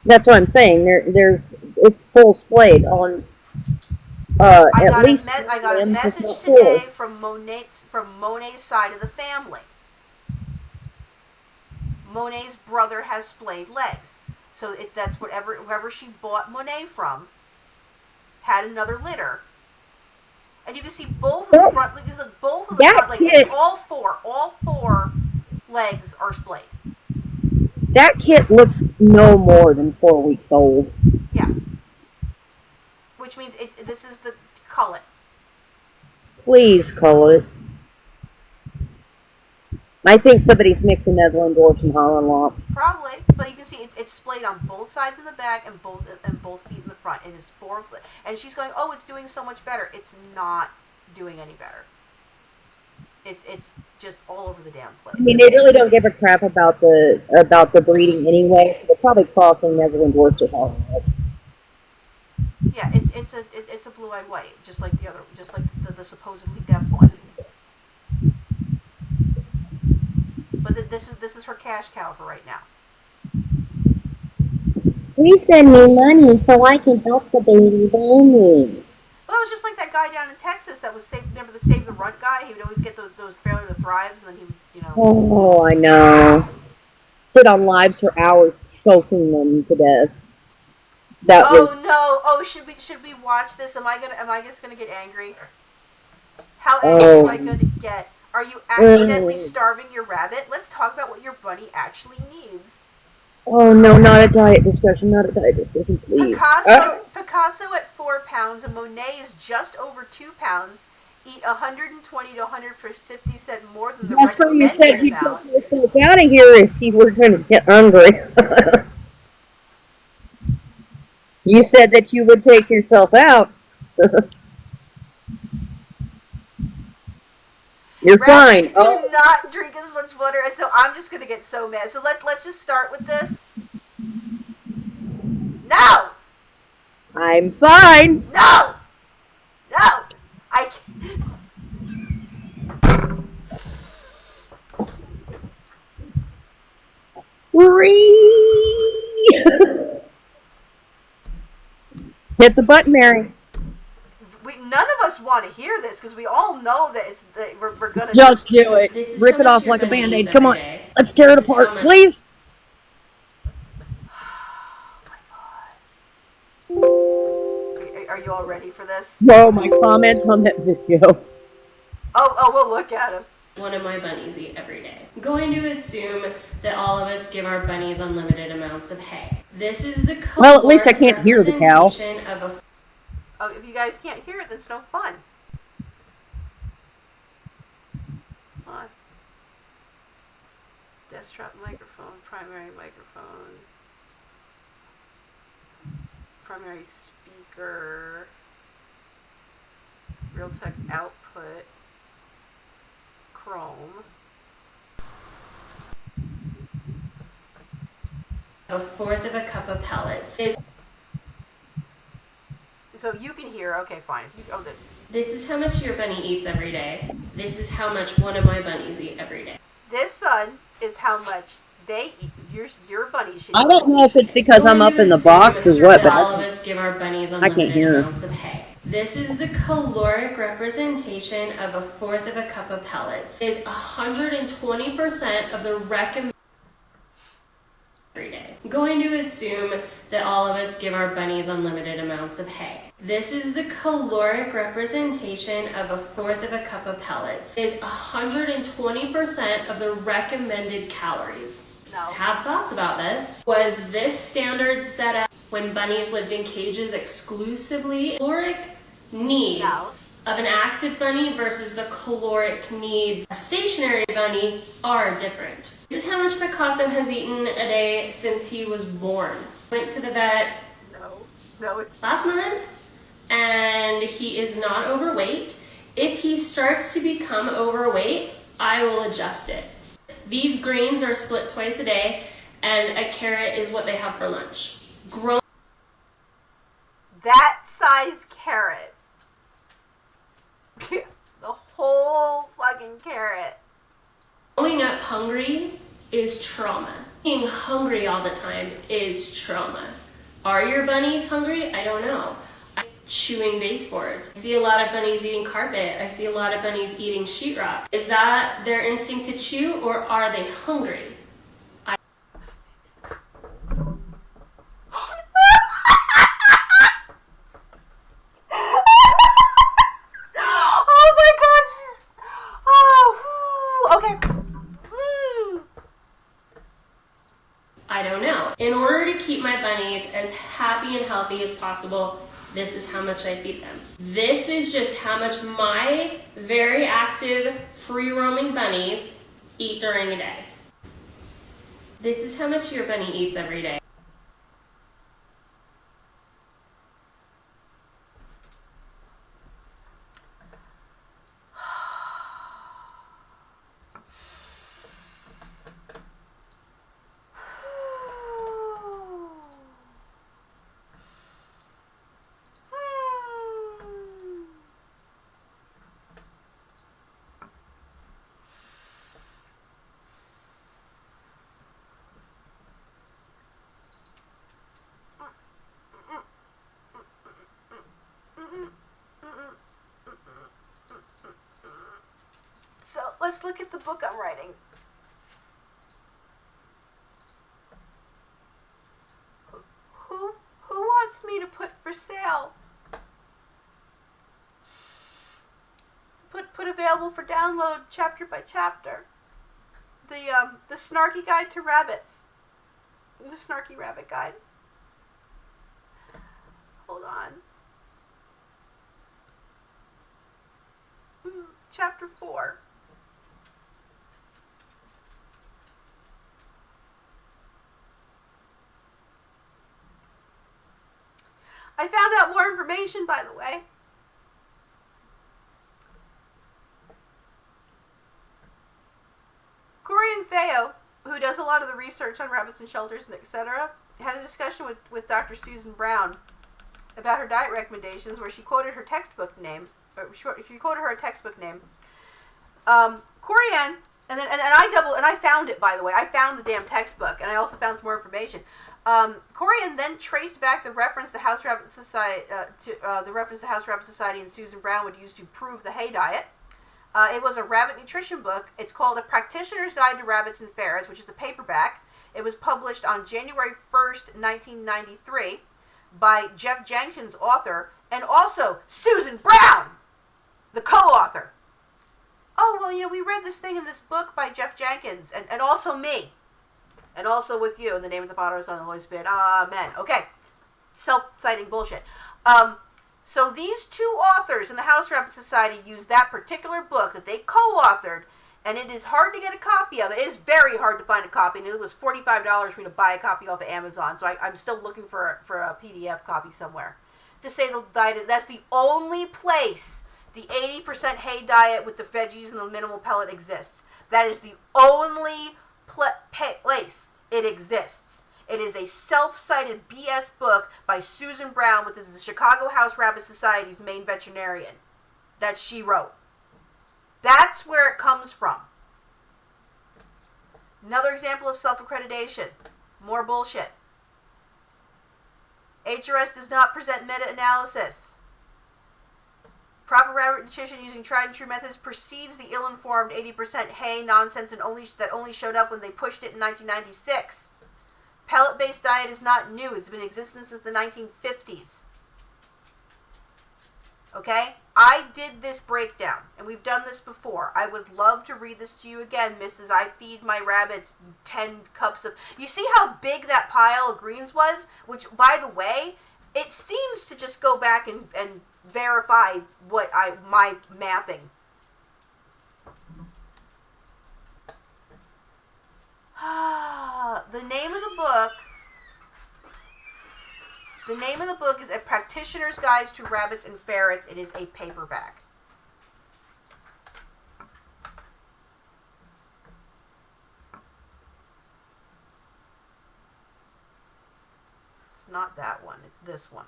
That's what I'm saying. It's full splayed on. I got a message today from Monet's side of the family. Monet's brother has splayed legs, so if that's whoever she bought Monet from had another litter, and you can see both of the front legs. Both of the front legs, all four legs are splayed. That kit looks no more than 4 weeks old. Yeah. Which means this is the cull it. Please cull it. I think somebody's mixing Netherland dwarfs and Holland Lop. Probably, but you can see it's splayed on both sides in the back and both feet in the front. It is and she's going, oh, it's doing so much better. It's not doing any better. It's just all over the damn place. I mean, they really don't give a crap about the breeding anyway. So they're probably crossing Netherland dwarfs with Holland Lop. Yeah, it's a blue-eyed white, just like the supposedly deaf one. But this is her cash cow for right now. Please send me money so I can help the baby family. Well, it was just like that guy down in Texas that was remember the Save the Runt guy? He would always get those Failure to Thrives, and then he would, Oh, I know. Sit on lives for hours, choking them to death. No! Oh, should we watch this? Am I just gonna get angry? How angry am I gonna get? Are you accidentally starving your rabbit? Let's talk about what your bunny actually needs. Oh no, not a diet discussion, please. Picasso at 4 pounds and Monet is just over 2 pounds. Eat 120 to 150 cent more than the That's what you said. You amount. took yourself out of here if you were going to get hungry. You said that you would take yourself out. You're Rabbits fine. do not drink as much water, so I'm just gonna get so mad. So let's just start with this. No! I'm fine. No! I can't. Hit the button, Mary. None of us want want to hear this because we all know that we're gonna Just do it. This is Rip how it much off your like a bunny band-aid. eats Come every on. day. Let's tear it This is apart, how much- please. Are you all ready for this? Whoa, my comments on that video. Oh, we'll look at him. One of my bunnies eat every day. I'm going to assume that all of us give our bunnies unlimited amounts of hay. This is the Well, at least I can't hear the cow. representation of a Oh, if you guys can't hear it, then it's no fun. Come on. Desktop microphone, primary microphone, primary speaker, Realtek output, Chrome. fourth of a cup of pellets. Is So you can hear, okay, fine. If you, This is how much your bunny eats every day. This is how much one of my bunnies eat every day. this son is how much they eat. Your bunny should eat. I don't know if it's because I'm up in the box or what, but all of us give our bunnies I can't unlimited hear. amounts of hay. This is the caloric representation of a fourth of a cup of pellets. It is 120% of the recommended every day. I'm going to assume that all of us give our bunnies unlimited amounts of hay. This is the caloric representation of a fourth of a cup of pellets. It is 120% of the recommended calories. No. Have thoughts about this. Was this standard set up when bunnies lived in cages exclusively? Caloric needs No. of an active bunny versus the caloric needs of a stationary bunny are different. This is how much Picasso has eaten a day since he was born. Went to the vet No, it's last month and he is not overweight. If he starts to become overweight, I will adjust it. These greens are split twice a day and a carrot is what they have for lunch. that size carrot. The whole fucking carrot. Growing up hungry is trauma. Being hungry all the time is trauma. Are your bunnies hungry? I don't know. Chewing baseboards. I see a lot of bunnies eating carpet. I see a lot of bunnies eating sheetrock. Is that their instinct to chew or are they hungry? Oh my gosh. Oh, okay. I don't know. In order to keep my bunnies as happy and healthy as possible, this is how much I feed them. This is just how much my very active, free-roaming bunnies eat during a day. This is how much your bunny eats every day. So let's look at the book I'm writing. Who wants me to put for sale? Put available for download chapter by chapter. The Snarky Guide to Rabbits. The Snarky Rabbit Guide. Hold on. Chapter 4. I found out more information, by the way. Corey and Theo, who does a lot of the research on rabbits and shelters and etc., had a discussion with Dr. Susan Brown about her diet recommendations, where she quoted her textbook name. Or she quoted her textbook name. Corianne And then, and I found it, by the way. I found the damn textbook, and I also found some more information. Corian then traced back the reference the House Rabbit Society and Susan Brown would use to prove the hay diet. It was a rabbit nutrition book. It's called A Practitioner's Guide to Rabbits and Ferrets, which is the paperback. It was published on January 1st, 1993 by Jeff Jenkins, author, and also Susan Brown, the co-author. Oh, well, we read this thing in this book by Jeff Jenkins, and also me. And also with you, in the name of the Father, Son, and the Holy Spirit. Amen. Okay. Self-citing bullshit. So these two authors in the House Rabbit Society used that particular book that they co-authored, and it is hard to get a copy of it. It is very hard to find a copy, and it was $45 for me to buy a copy off of Amazon, so I'm still looking for a PDF copy somewhere. To say the diet is, that's the only place the 80% hay diet with the veggies and the minimal pellet exists. That is the only place it exists. It is a self-cited BS book by Susan Brown, which is the Chicago House Rabbit Society's main veterinarian, that she wrote. That's where it comes from. Another example of self-accreditation. More bullshit. HRS does not present meta-analysis. Proper rabbit nutrition using tried and true methods precedes the ill-informed 80% hay nonsense and that only showed up when they pushed it in 1996. Pellet-based diet is not new. It's been in existence since the 1950s. Okay? I did this breakdown, and we've done this before. I would love to read this to you again, Mrs. I feed my rabbits 10 cups of... You see how big that pile of greens was? Which, by the way, it seems to just go back and verify what my mathing. The name of the book is A Practitioner's Guide to Rabbits and Ferrets. It is a paperback. It's not that one. It's this one.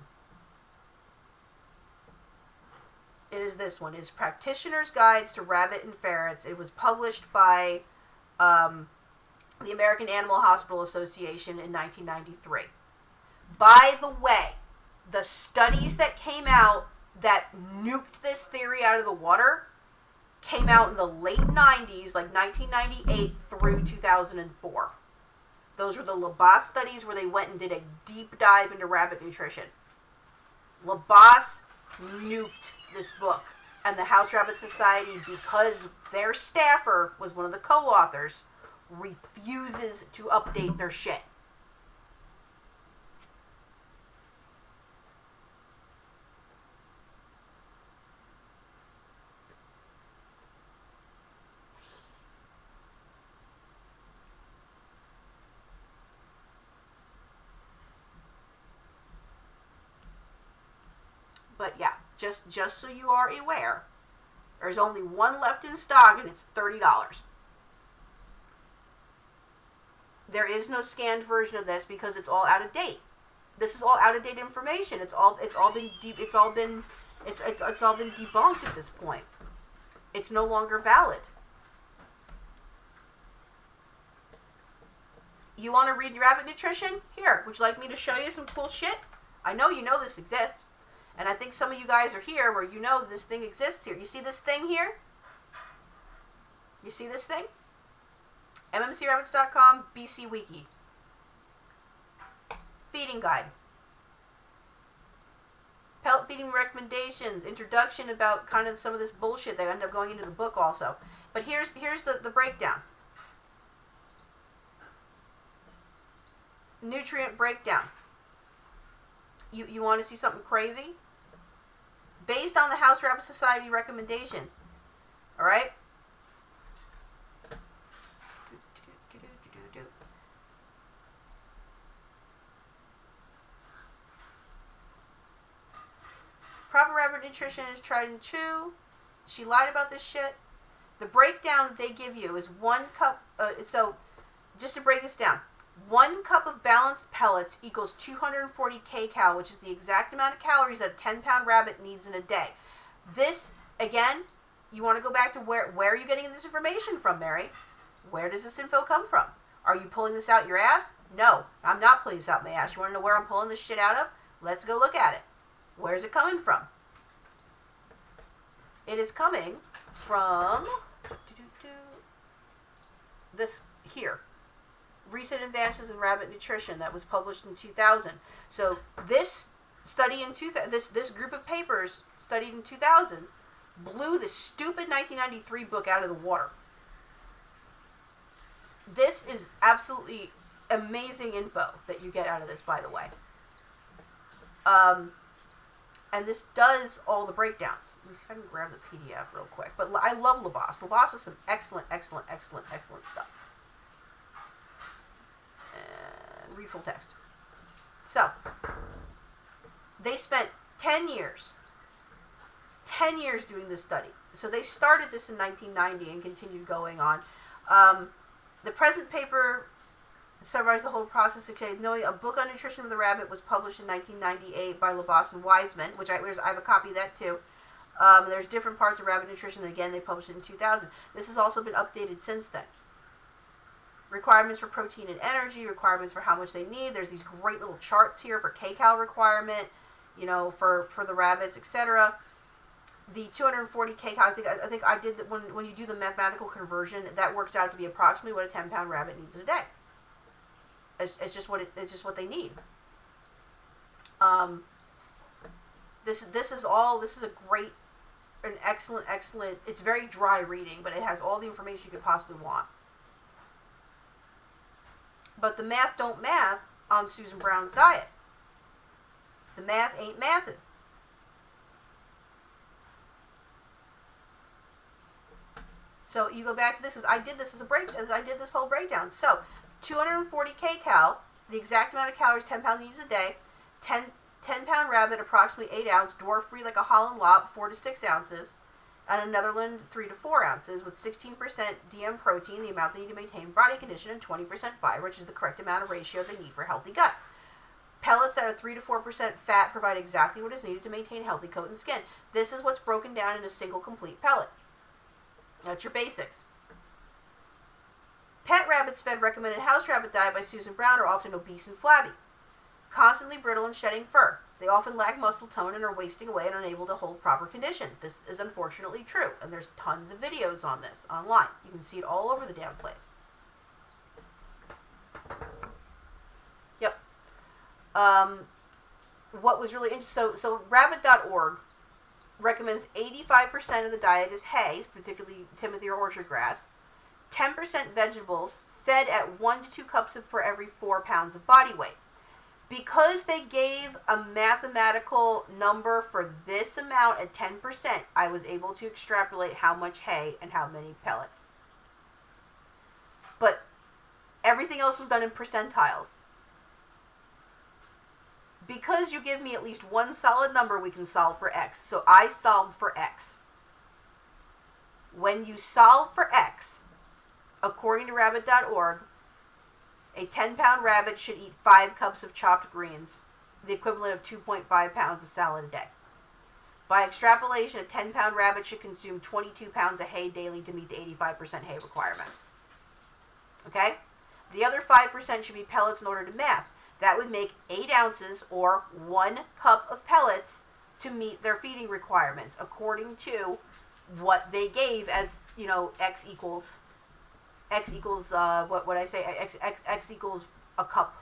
It is this one. It's Practitioner's Guides to Rabbit and Ferrets. It was published by the American Animal Hospital Association in 1993. By the way, the studies that came out that nuked this theory out of the water came out in the late 90s, like 1998 through 2004. Those were the Lops studies where they went and did a deep dive into rabbit nutrition. Lops nuked this book, and the House Rabbit Society, because their staffer was one of the co-authors, refuses to update their shit. But yeah, just so you are aware, there's only one left in stock, and it's $30. There is no scanned version of this because it's all out of date. This is all out of date information. It's all been debunked at this point. It's no longer valid. You want to read rabbit nutrition? Here, would you like me to show you some cool shit? I know you know this exists. And I think some of you guys are here where you know this thing exists here. You see this thing here? You see this thing? mmcrabbits.com, BC Wiki. Feeding guide. Pellet feeding recommendations. Introduction about kind of some of this bullshit that end up going into the book also. But here's the breakdown. Nutrient breakdown. You want to see something crazy? Based on the House Rabbit Society recommendation. Alright? Proper rabbit nutrition is tried and true. She lied about this shit. The breakdown that they give you is 1 cup. So, just to break this down. 1 cup of balanced pellets equals 240 kcal, which is the exact amount of calories that a 10-pound rabbit needs in a day. This, again, you want to go back to where are you getting this information from, Mary? Where does this info come from? Are you pulling this out your ass? No, I'm not pulling this out my ass. You want to know where I'm pulling this shit out of? Let's go look at it. Where's it coming from? It is coming from this here. Recent Advances in Rabbit Nutrition that was published in 2000. So this study in this group of papers studied in 2000 blew the stupid 1993 book out of the water. This is absolutely amazing info that you get out of this, by the way. And this does all the breakdowns. Let me see if I can grab the PDF real quick. But I love Lops. Lops is some excellent stuff. And read full text. So, they spent 10 years doing this study. So they started this in 1990 and continued going on. The present paper summarized the whole process. Knowing a book on nutrition of the rabbit was published in 1998 by Lops and Wiseman, which I have a copy of that too. There's different parts of rabbit nutrition. Again, they published it in 2000. This has also been updated since then. Requirements for protein and energy, requirements for how much they need. There's these great little charts here for kcal requirement, for the rabbits, etc. The 240 kcal, I think I did that when you do the mathematical conversion, that works out to be approximately what a 10-pound rabbit needs a day. It's just what they need. This is a great, an excellent. It's very dry reading, but it has all the information you could possibly want. But the math don't math on Susan Brown's diet. The math ain't mathin'. So you go back to this, because I did this whole breakdown. So 240 kcal, the exact amount of calories 10 pounds needs a day. 10-pound rabbit, approximately 8 ounce. Dwarf breed like a Holland Lop, 4 to 6 ounces. And a Netherland, 3 to 4 ounces, with 16% DM protein, the amount they need to maintain body condition, and 20% fiber, which is the correct amount of ratio they need for a healthy gut. Pellets at a 3 to 4% fat provide exactly what is needed to maintain healthy coat and skin. This is what's broken down in a single complete pellet. That's your basics. Pet rabbits fed recommended house rabbit diet by Susan Brown are often obese and flabby, constantly brittle and shedding fur. They often lack muscle tone and are wasting away and unable to hold proper condition. This is unfortunately true, and there's tons of videos on this online. You can see it all over the damn place. Yep. What was really interesting, so rabbit.org recommends 85% of the diet is hay, particularly Timothy or orchard grass, 10% vegetables, fed at 1 to 2 cups for every 4 pounds of body weight. Because they gave a mathematical number for this amount at 10%, I was able to extrapolate how much hay and how many pellets. But everything else was done in percentiles. Because you give me at least one solid number, we can solve for X. So I solved for X. When you solve for X, according to rabbit.org, a 10-pound rabbit should eat 5 cups of chopped greens, the equivalent of 2.5 pounds of salad a day. By extrapolation, a 10-pound rabbit should consume 22 pounds of hay daily to meet the 85% hay requirement. Okay? The other 5% should be pellets in order to math. That would make 8 ounces or 1 cup of pellets to meet their feeding requirements, according to what they gave as, X equals X equals a cup,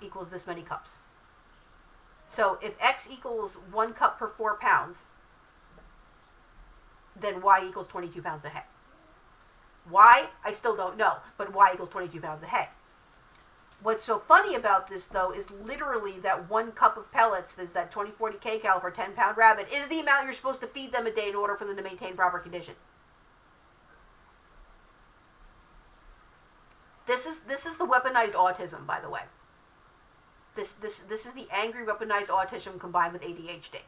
equals this many cups. So if X equals 1 cup per 4 pounds, then Y equals 22 pounds of hay. Why? I still don't know, but Y equals 22 pounds of hay. What's so funny about this, though, is literally that 1 cup of pellets, is that 2040 kcal for a 10-pound rabbit, is the amount you're supposed to feed them a day in order for them to maintain proper condition. This is the weaponized autism, by the way. This is the angry weaponized autism combined with ADHD.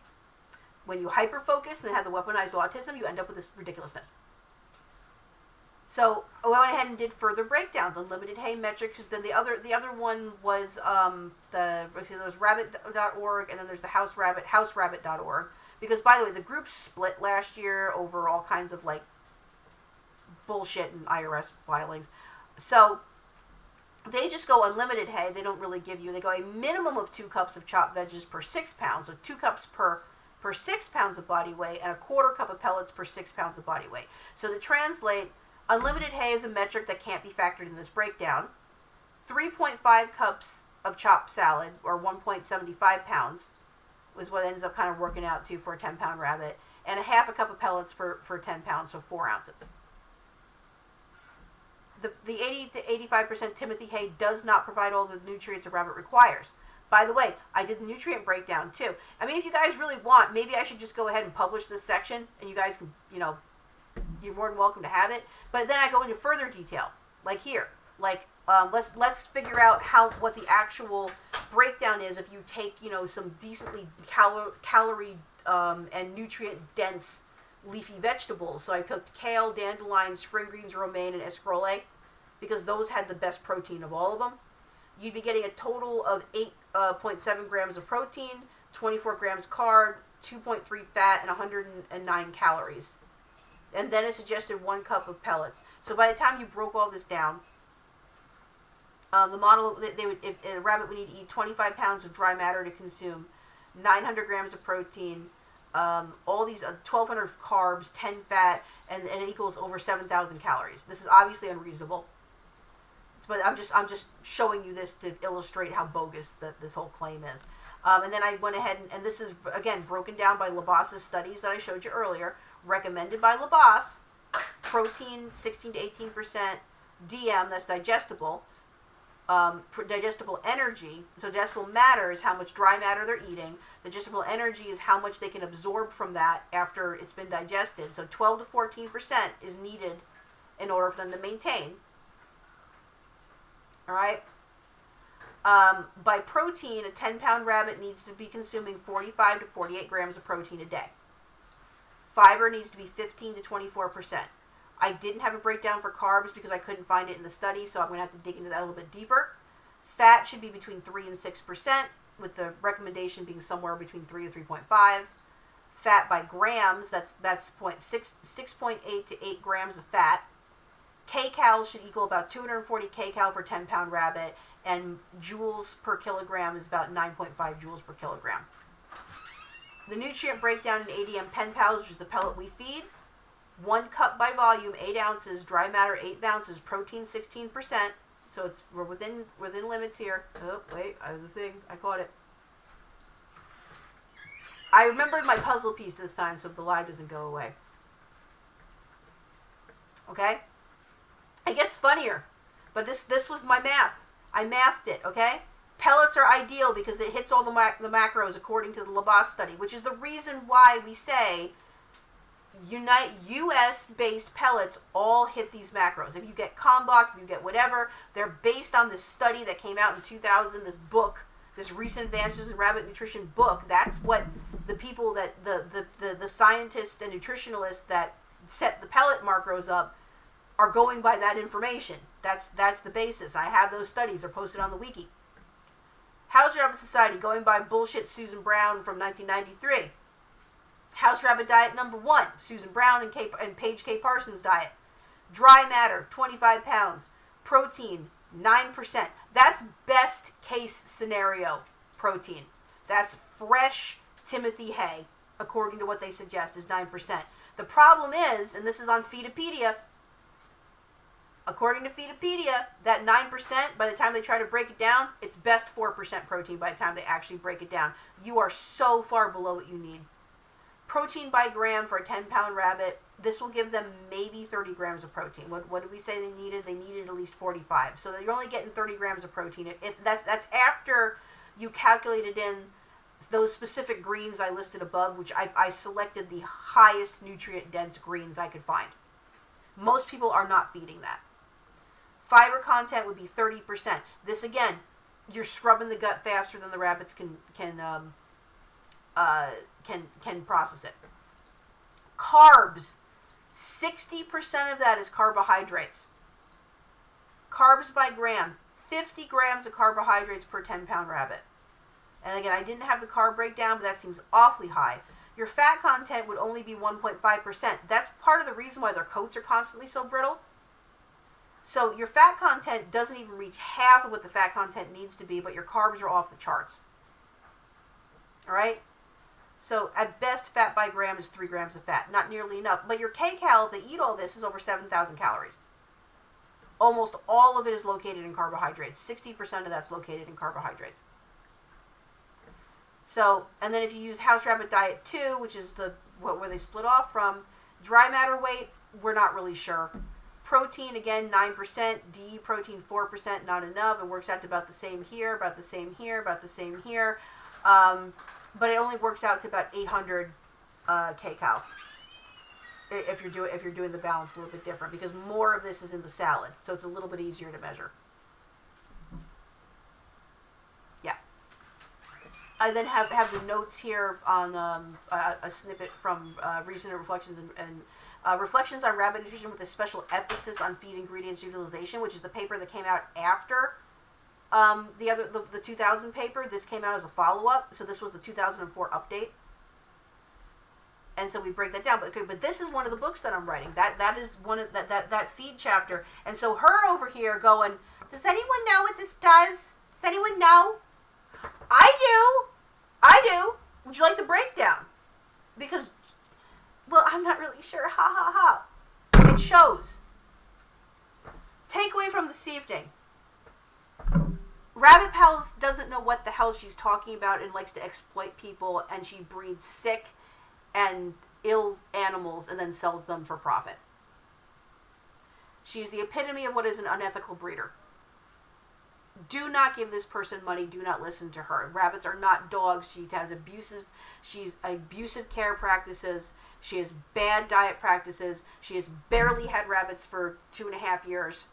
When you hyper-focus and have the weaponized autism, you end up with this ridiculousness. So I went ahead and did further breakdowns on limited hay metrics. Then the other one was there's rabbit.org, and then there's the houserabbit.org. Because, by the way, the group split last year over all kinds of bullshit and IRS filings. So they just go unlimited hay. They don't really give you, they go a minimum of 2 cups of chopped veggies per 6 pounds. So 2 cups per 6 pounds of body weight, and a quarter cup of pellets per 6 pounds of body weight. So to translate, unlimited hay is a metric that can't be factored in this breakdown. 3.5 cups of chopped salad, or 1.75 pounds, was what ends up kind of working out to for a 10-pound rabbit, and a half a cup of pellets for 10 pounds, so 4 ounces. The 80 to 85% Timothy hay does not provide all the nutrients a rabbit requires. By the way, I did the nutrient breakdown too. I mean, if you guys really want, maybe I should just go ahead and publish this section, and you guys can, you know, you're more than welcome to have it. But then I go into further detail, like here. Like, let's figure out what the actual breakdown is if you take, you know, some decently calorie and nutrient dense leafy vegetables. So I picked kale, dandelion, spring greens, romaine, and escarole, because those had the best protein of all of them. You'd be getting a total of 8.7 grams of protein, 24 grams carb, 2.3 fat, and 109 calories. And then it suggested 1 cup of pellets. So by the time you broke all this down, the model, if a rabbit would need to eat 25 pounds of dry matter to consume 900 grams of protein, all these 1,200 carbs, 10 fat, and it equals over 7,000 calories. This is obviously unreasonable, but I'm just showing you this to illustrate how bogus this whole claim is. And then I went ahead and this is again broken down by Labas's studies that I showed you earlier, recommended by Labas. Protein 16 to 18%, DM, that's digestible. Digestible energy, so digestible matter is how much dry matter they're eating. Digestible energy is how much they can absorb from that after it's been digested. So 12 to 14% is needed in order for them to maintain. All right. By protein, a 10-pound rabbit needs to be consuming 45 to 48 grams of protein a day. Fiber needs to be 15 to 24%. I didn't have a breakdown for carbs because I couldn't find it in the study, so I'm going to have to dig into that a little bit deeper. Fat should be between 3 and 6%, with the recommendation being somewhere between 3 to 3.5. Fat by grams, that's 6.8 to 8 grams of fat. Kcal should equal about 240 kcal per 10-pound rabbit, and joules per kilogram is about 9.5 joules per kilogram. The nutrient breakdown in ADM pen pals, which is the pellet we feed: 1 cup by volume, 8 ounces, dry matter 8 ounces, protein 16%. So we're within limits here. Oh, wait, I have the thing. I caught it. I remembered my puzzle piece this time, so the lie doesn't go away. Okay? It gets funnier, but this was my math. I mathed it, okay? Pellets are ideal because it hits all the macros according to the Labas study, which is the reason why we say U.S.-based pellets all hit these macros. If you get Kalmbach, if you get whatever, they're based on this study that came out in 2000, this book, this Recent Advances in Rabbit Nutrition book. That's what the people that, the scientists and nutritionalists that set the pellet macros up are going by that information. That's the basis. I have those studies. They're posted on the wiki. House Rabbit Society, going by bullshit Susan Brown from 1993. House Rabbit Diet number 1, Susan Brown and Paige K. Parsons diet. Dry matter, 25 pounds. Protein, 9%. That's best case scenario protein. That's fresh Timothy hay, according to what they suggest, is 9%. The problem is, and this is on Feedopedia, according to Feedopedia, that 9%, by the time they try to break it down, it's best 4% protein by the time they actually break it down. You are so far below what you need. Protein by gram for a 10-pound rabbit, this will give them maybe 30 grams of protein. What did we say they needed? They needed at least 45. So you're only getting 30 grams of protein. If that's after you calculated in those specific greens I listed above, which I selected the highest nutrient-dense greens I could find. Most people are not feeding that. Fiber content would be 30%. This, again, you're scrubbing the gut faster than the rabbits can process it. Carbs, 60% of that is carbohydrates. Carbs by gram, 50 grams of carbohydrates per 10-pound rabbit. And again, I didn't have the carb breakdown, but that seems awfully high. your fat content would only be 1.5%. That's part of the reason why their coats are constantly so brittle. So your fat content doesn't even reach half of what the fat content needs to be, but your carbs are off the charts. All right? So at best, fat by gram is 3 grams of fat. Not nearly enough. But your kcal, if they eat all this, is over 7,000 calories. Almost all of it is located in carbohydrates. 60% of that's located in carbohydrates. So, and then if you use House Rabbit Diet 2, which is where they split off from, dry matter weight, we're not really sure. Protein, again, 9%. DE protein, 4%, not enough. It works out to about the same here, about the same here, about the same here. But it only works out to about 800 kcal. If you're doing the balance a little bit different, because more of this is in the salad, so it's a little bit easier to measure. Yeah. I then have the notes here on a snippet from Recent Reflections and Reflections on Rabbit Nutrition with a special emphasis on feed ingredients utilization, which is the paper that came out after the 2000 paper. This came out as a follow-up, so this was the 2004 update. And so we break that down. But this is one of the books that I'm writing. That is one of that feed chapter. And so her over here going, does anyone know what this does? Does anyone know? I do. Would you like the breakdown? Because, well, I'm not really sure. Ha ha ha. It shows. Takeaway from this evening. Rabbit Pals doesn't know what the hell she's talking about and likes to exploit people, and she breeds sick and ill animals and then sells them for profit. She's the epitome of what is an unethical breeder. Do not give this person money. Do not listen to her. Rabbits are not dogs. She's abusive care practices. She has bad diet practices. She has barely had rabbits for 2.5 years.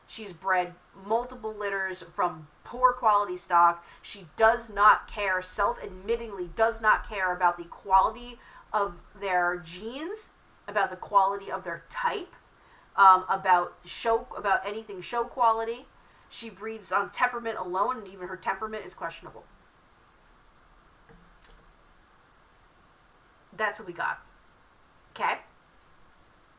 She's bred multiple litters from poor quality stock. She does not care, self-admittingly does not care about the quality of their genes, about the quality of their type, about anything show quality. She breeds on temperament alone, and even her temperament is questionable. That's what we got. Okay?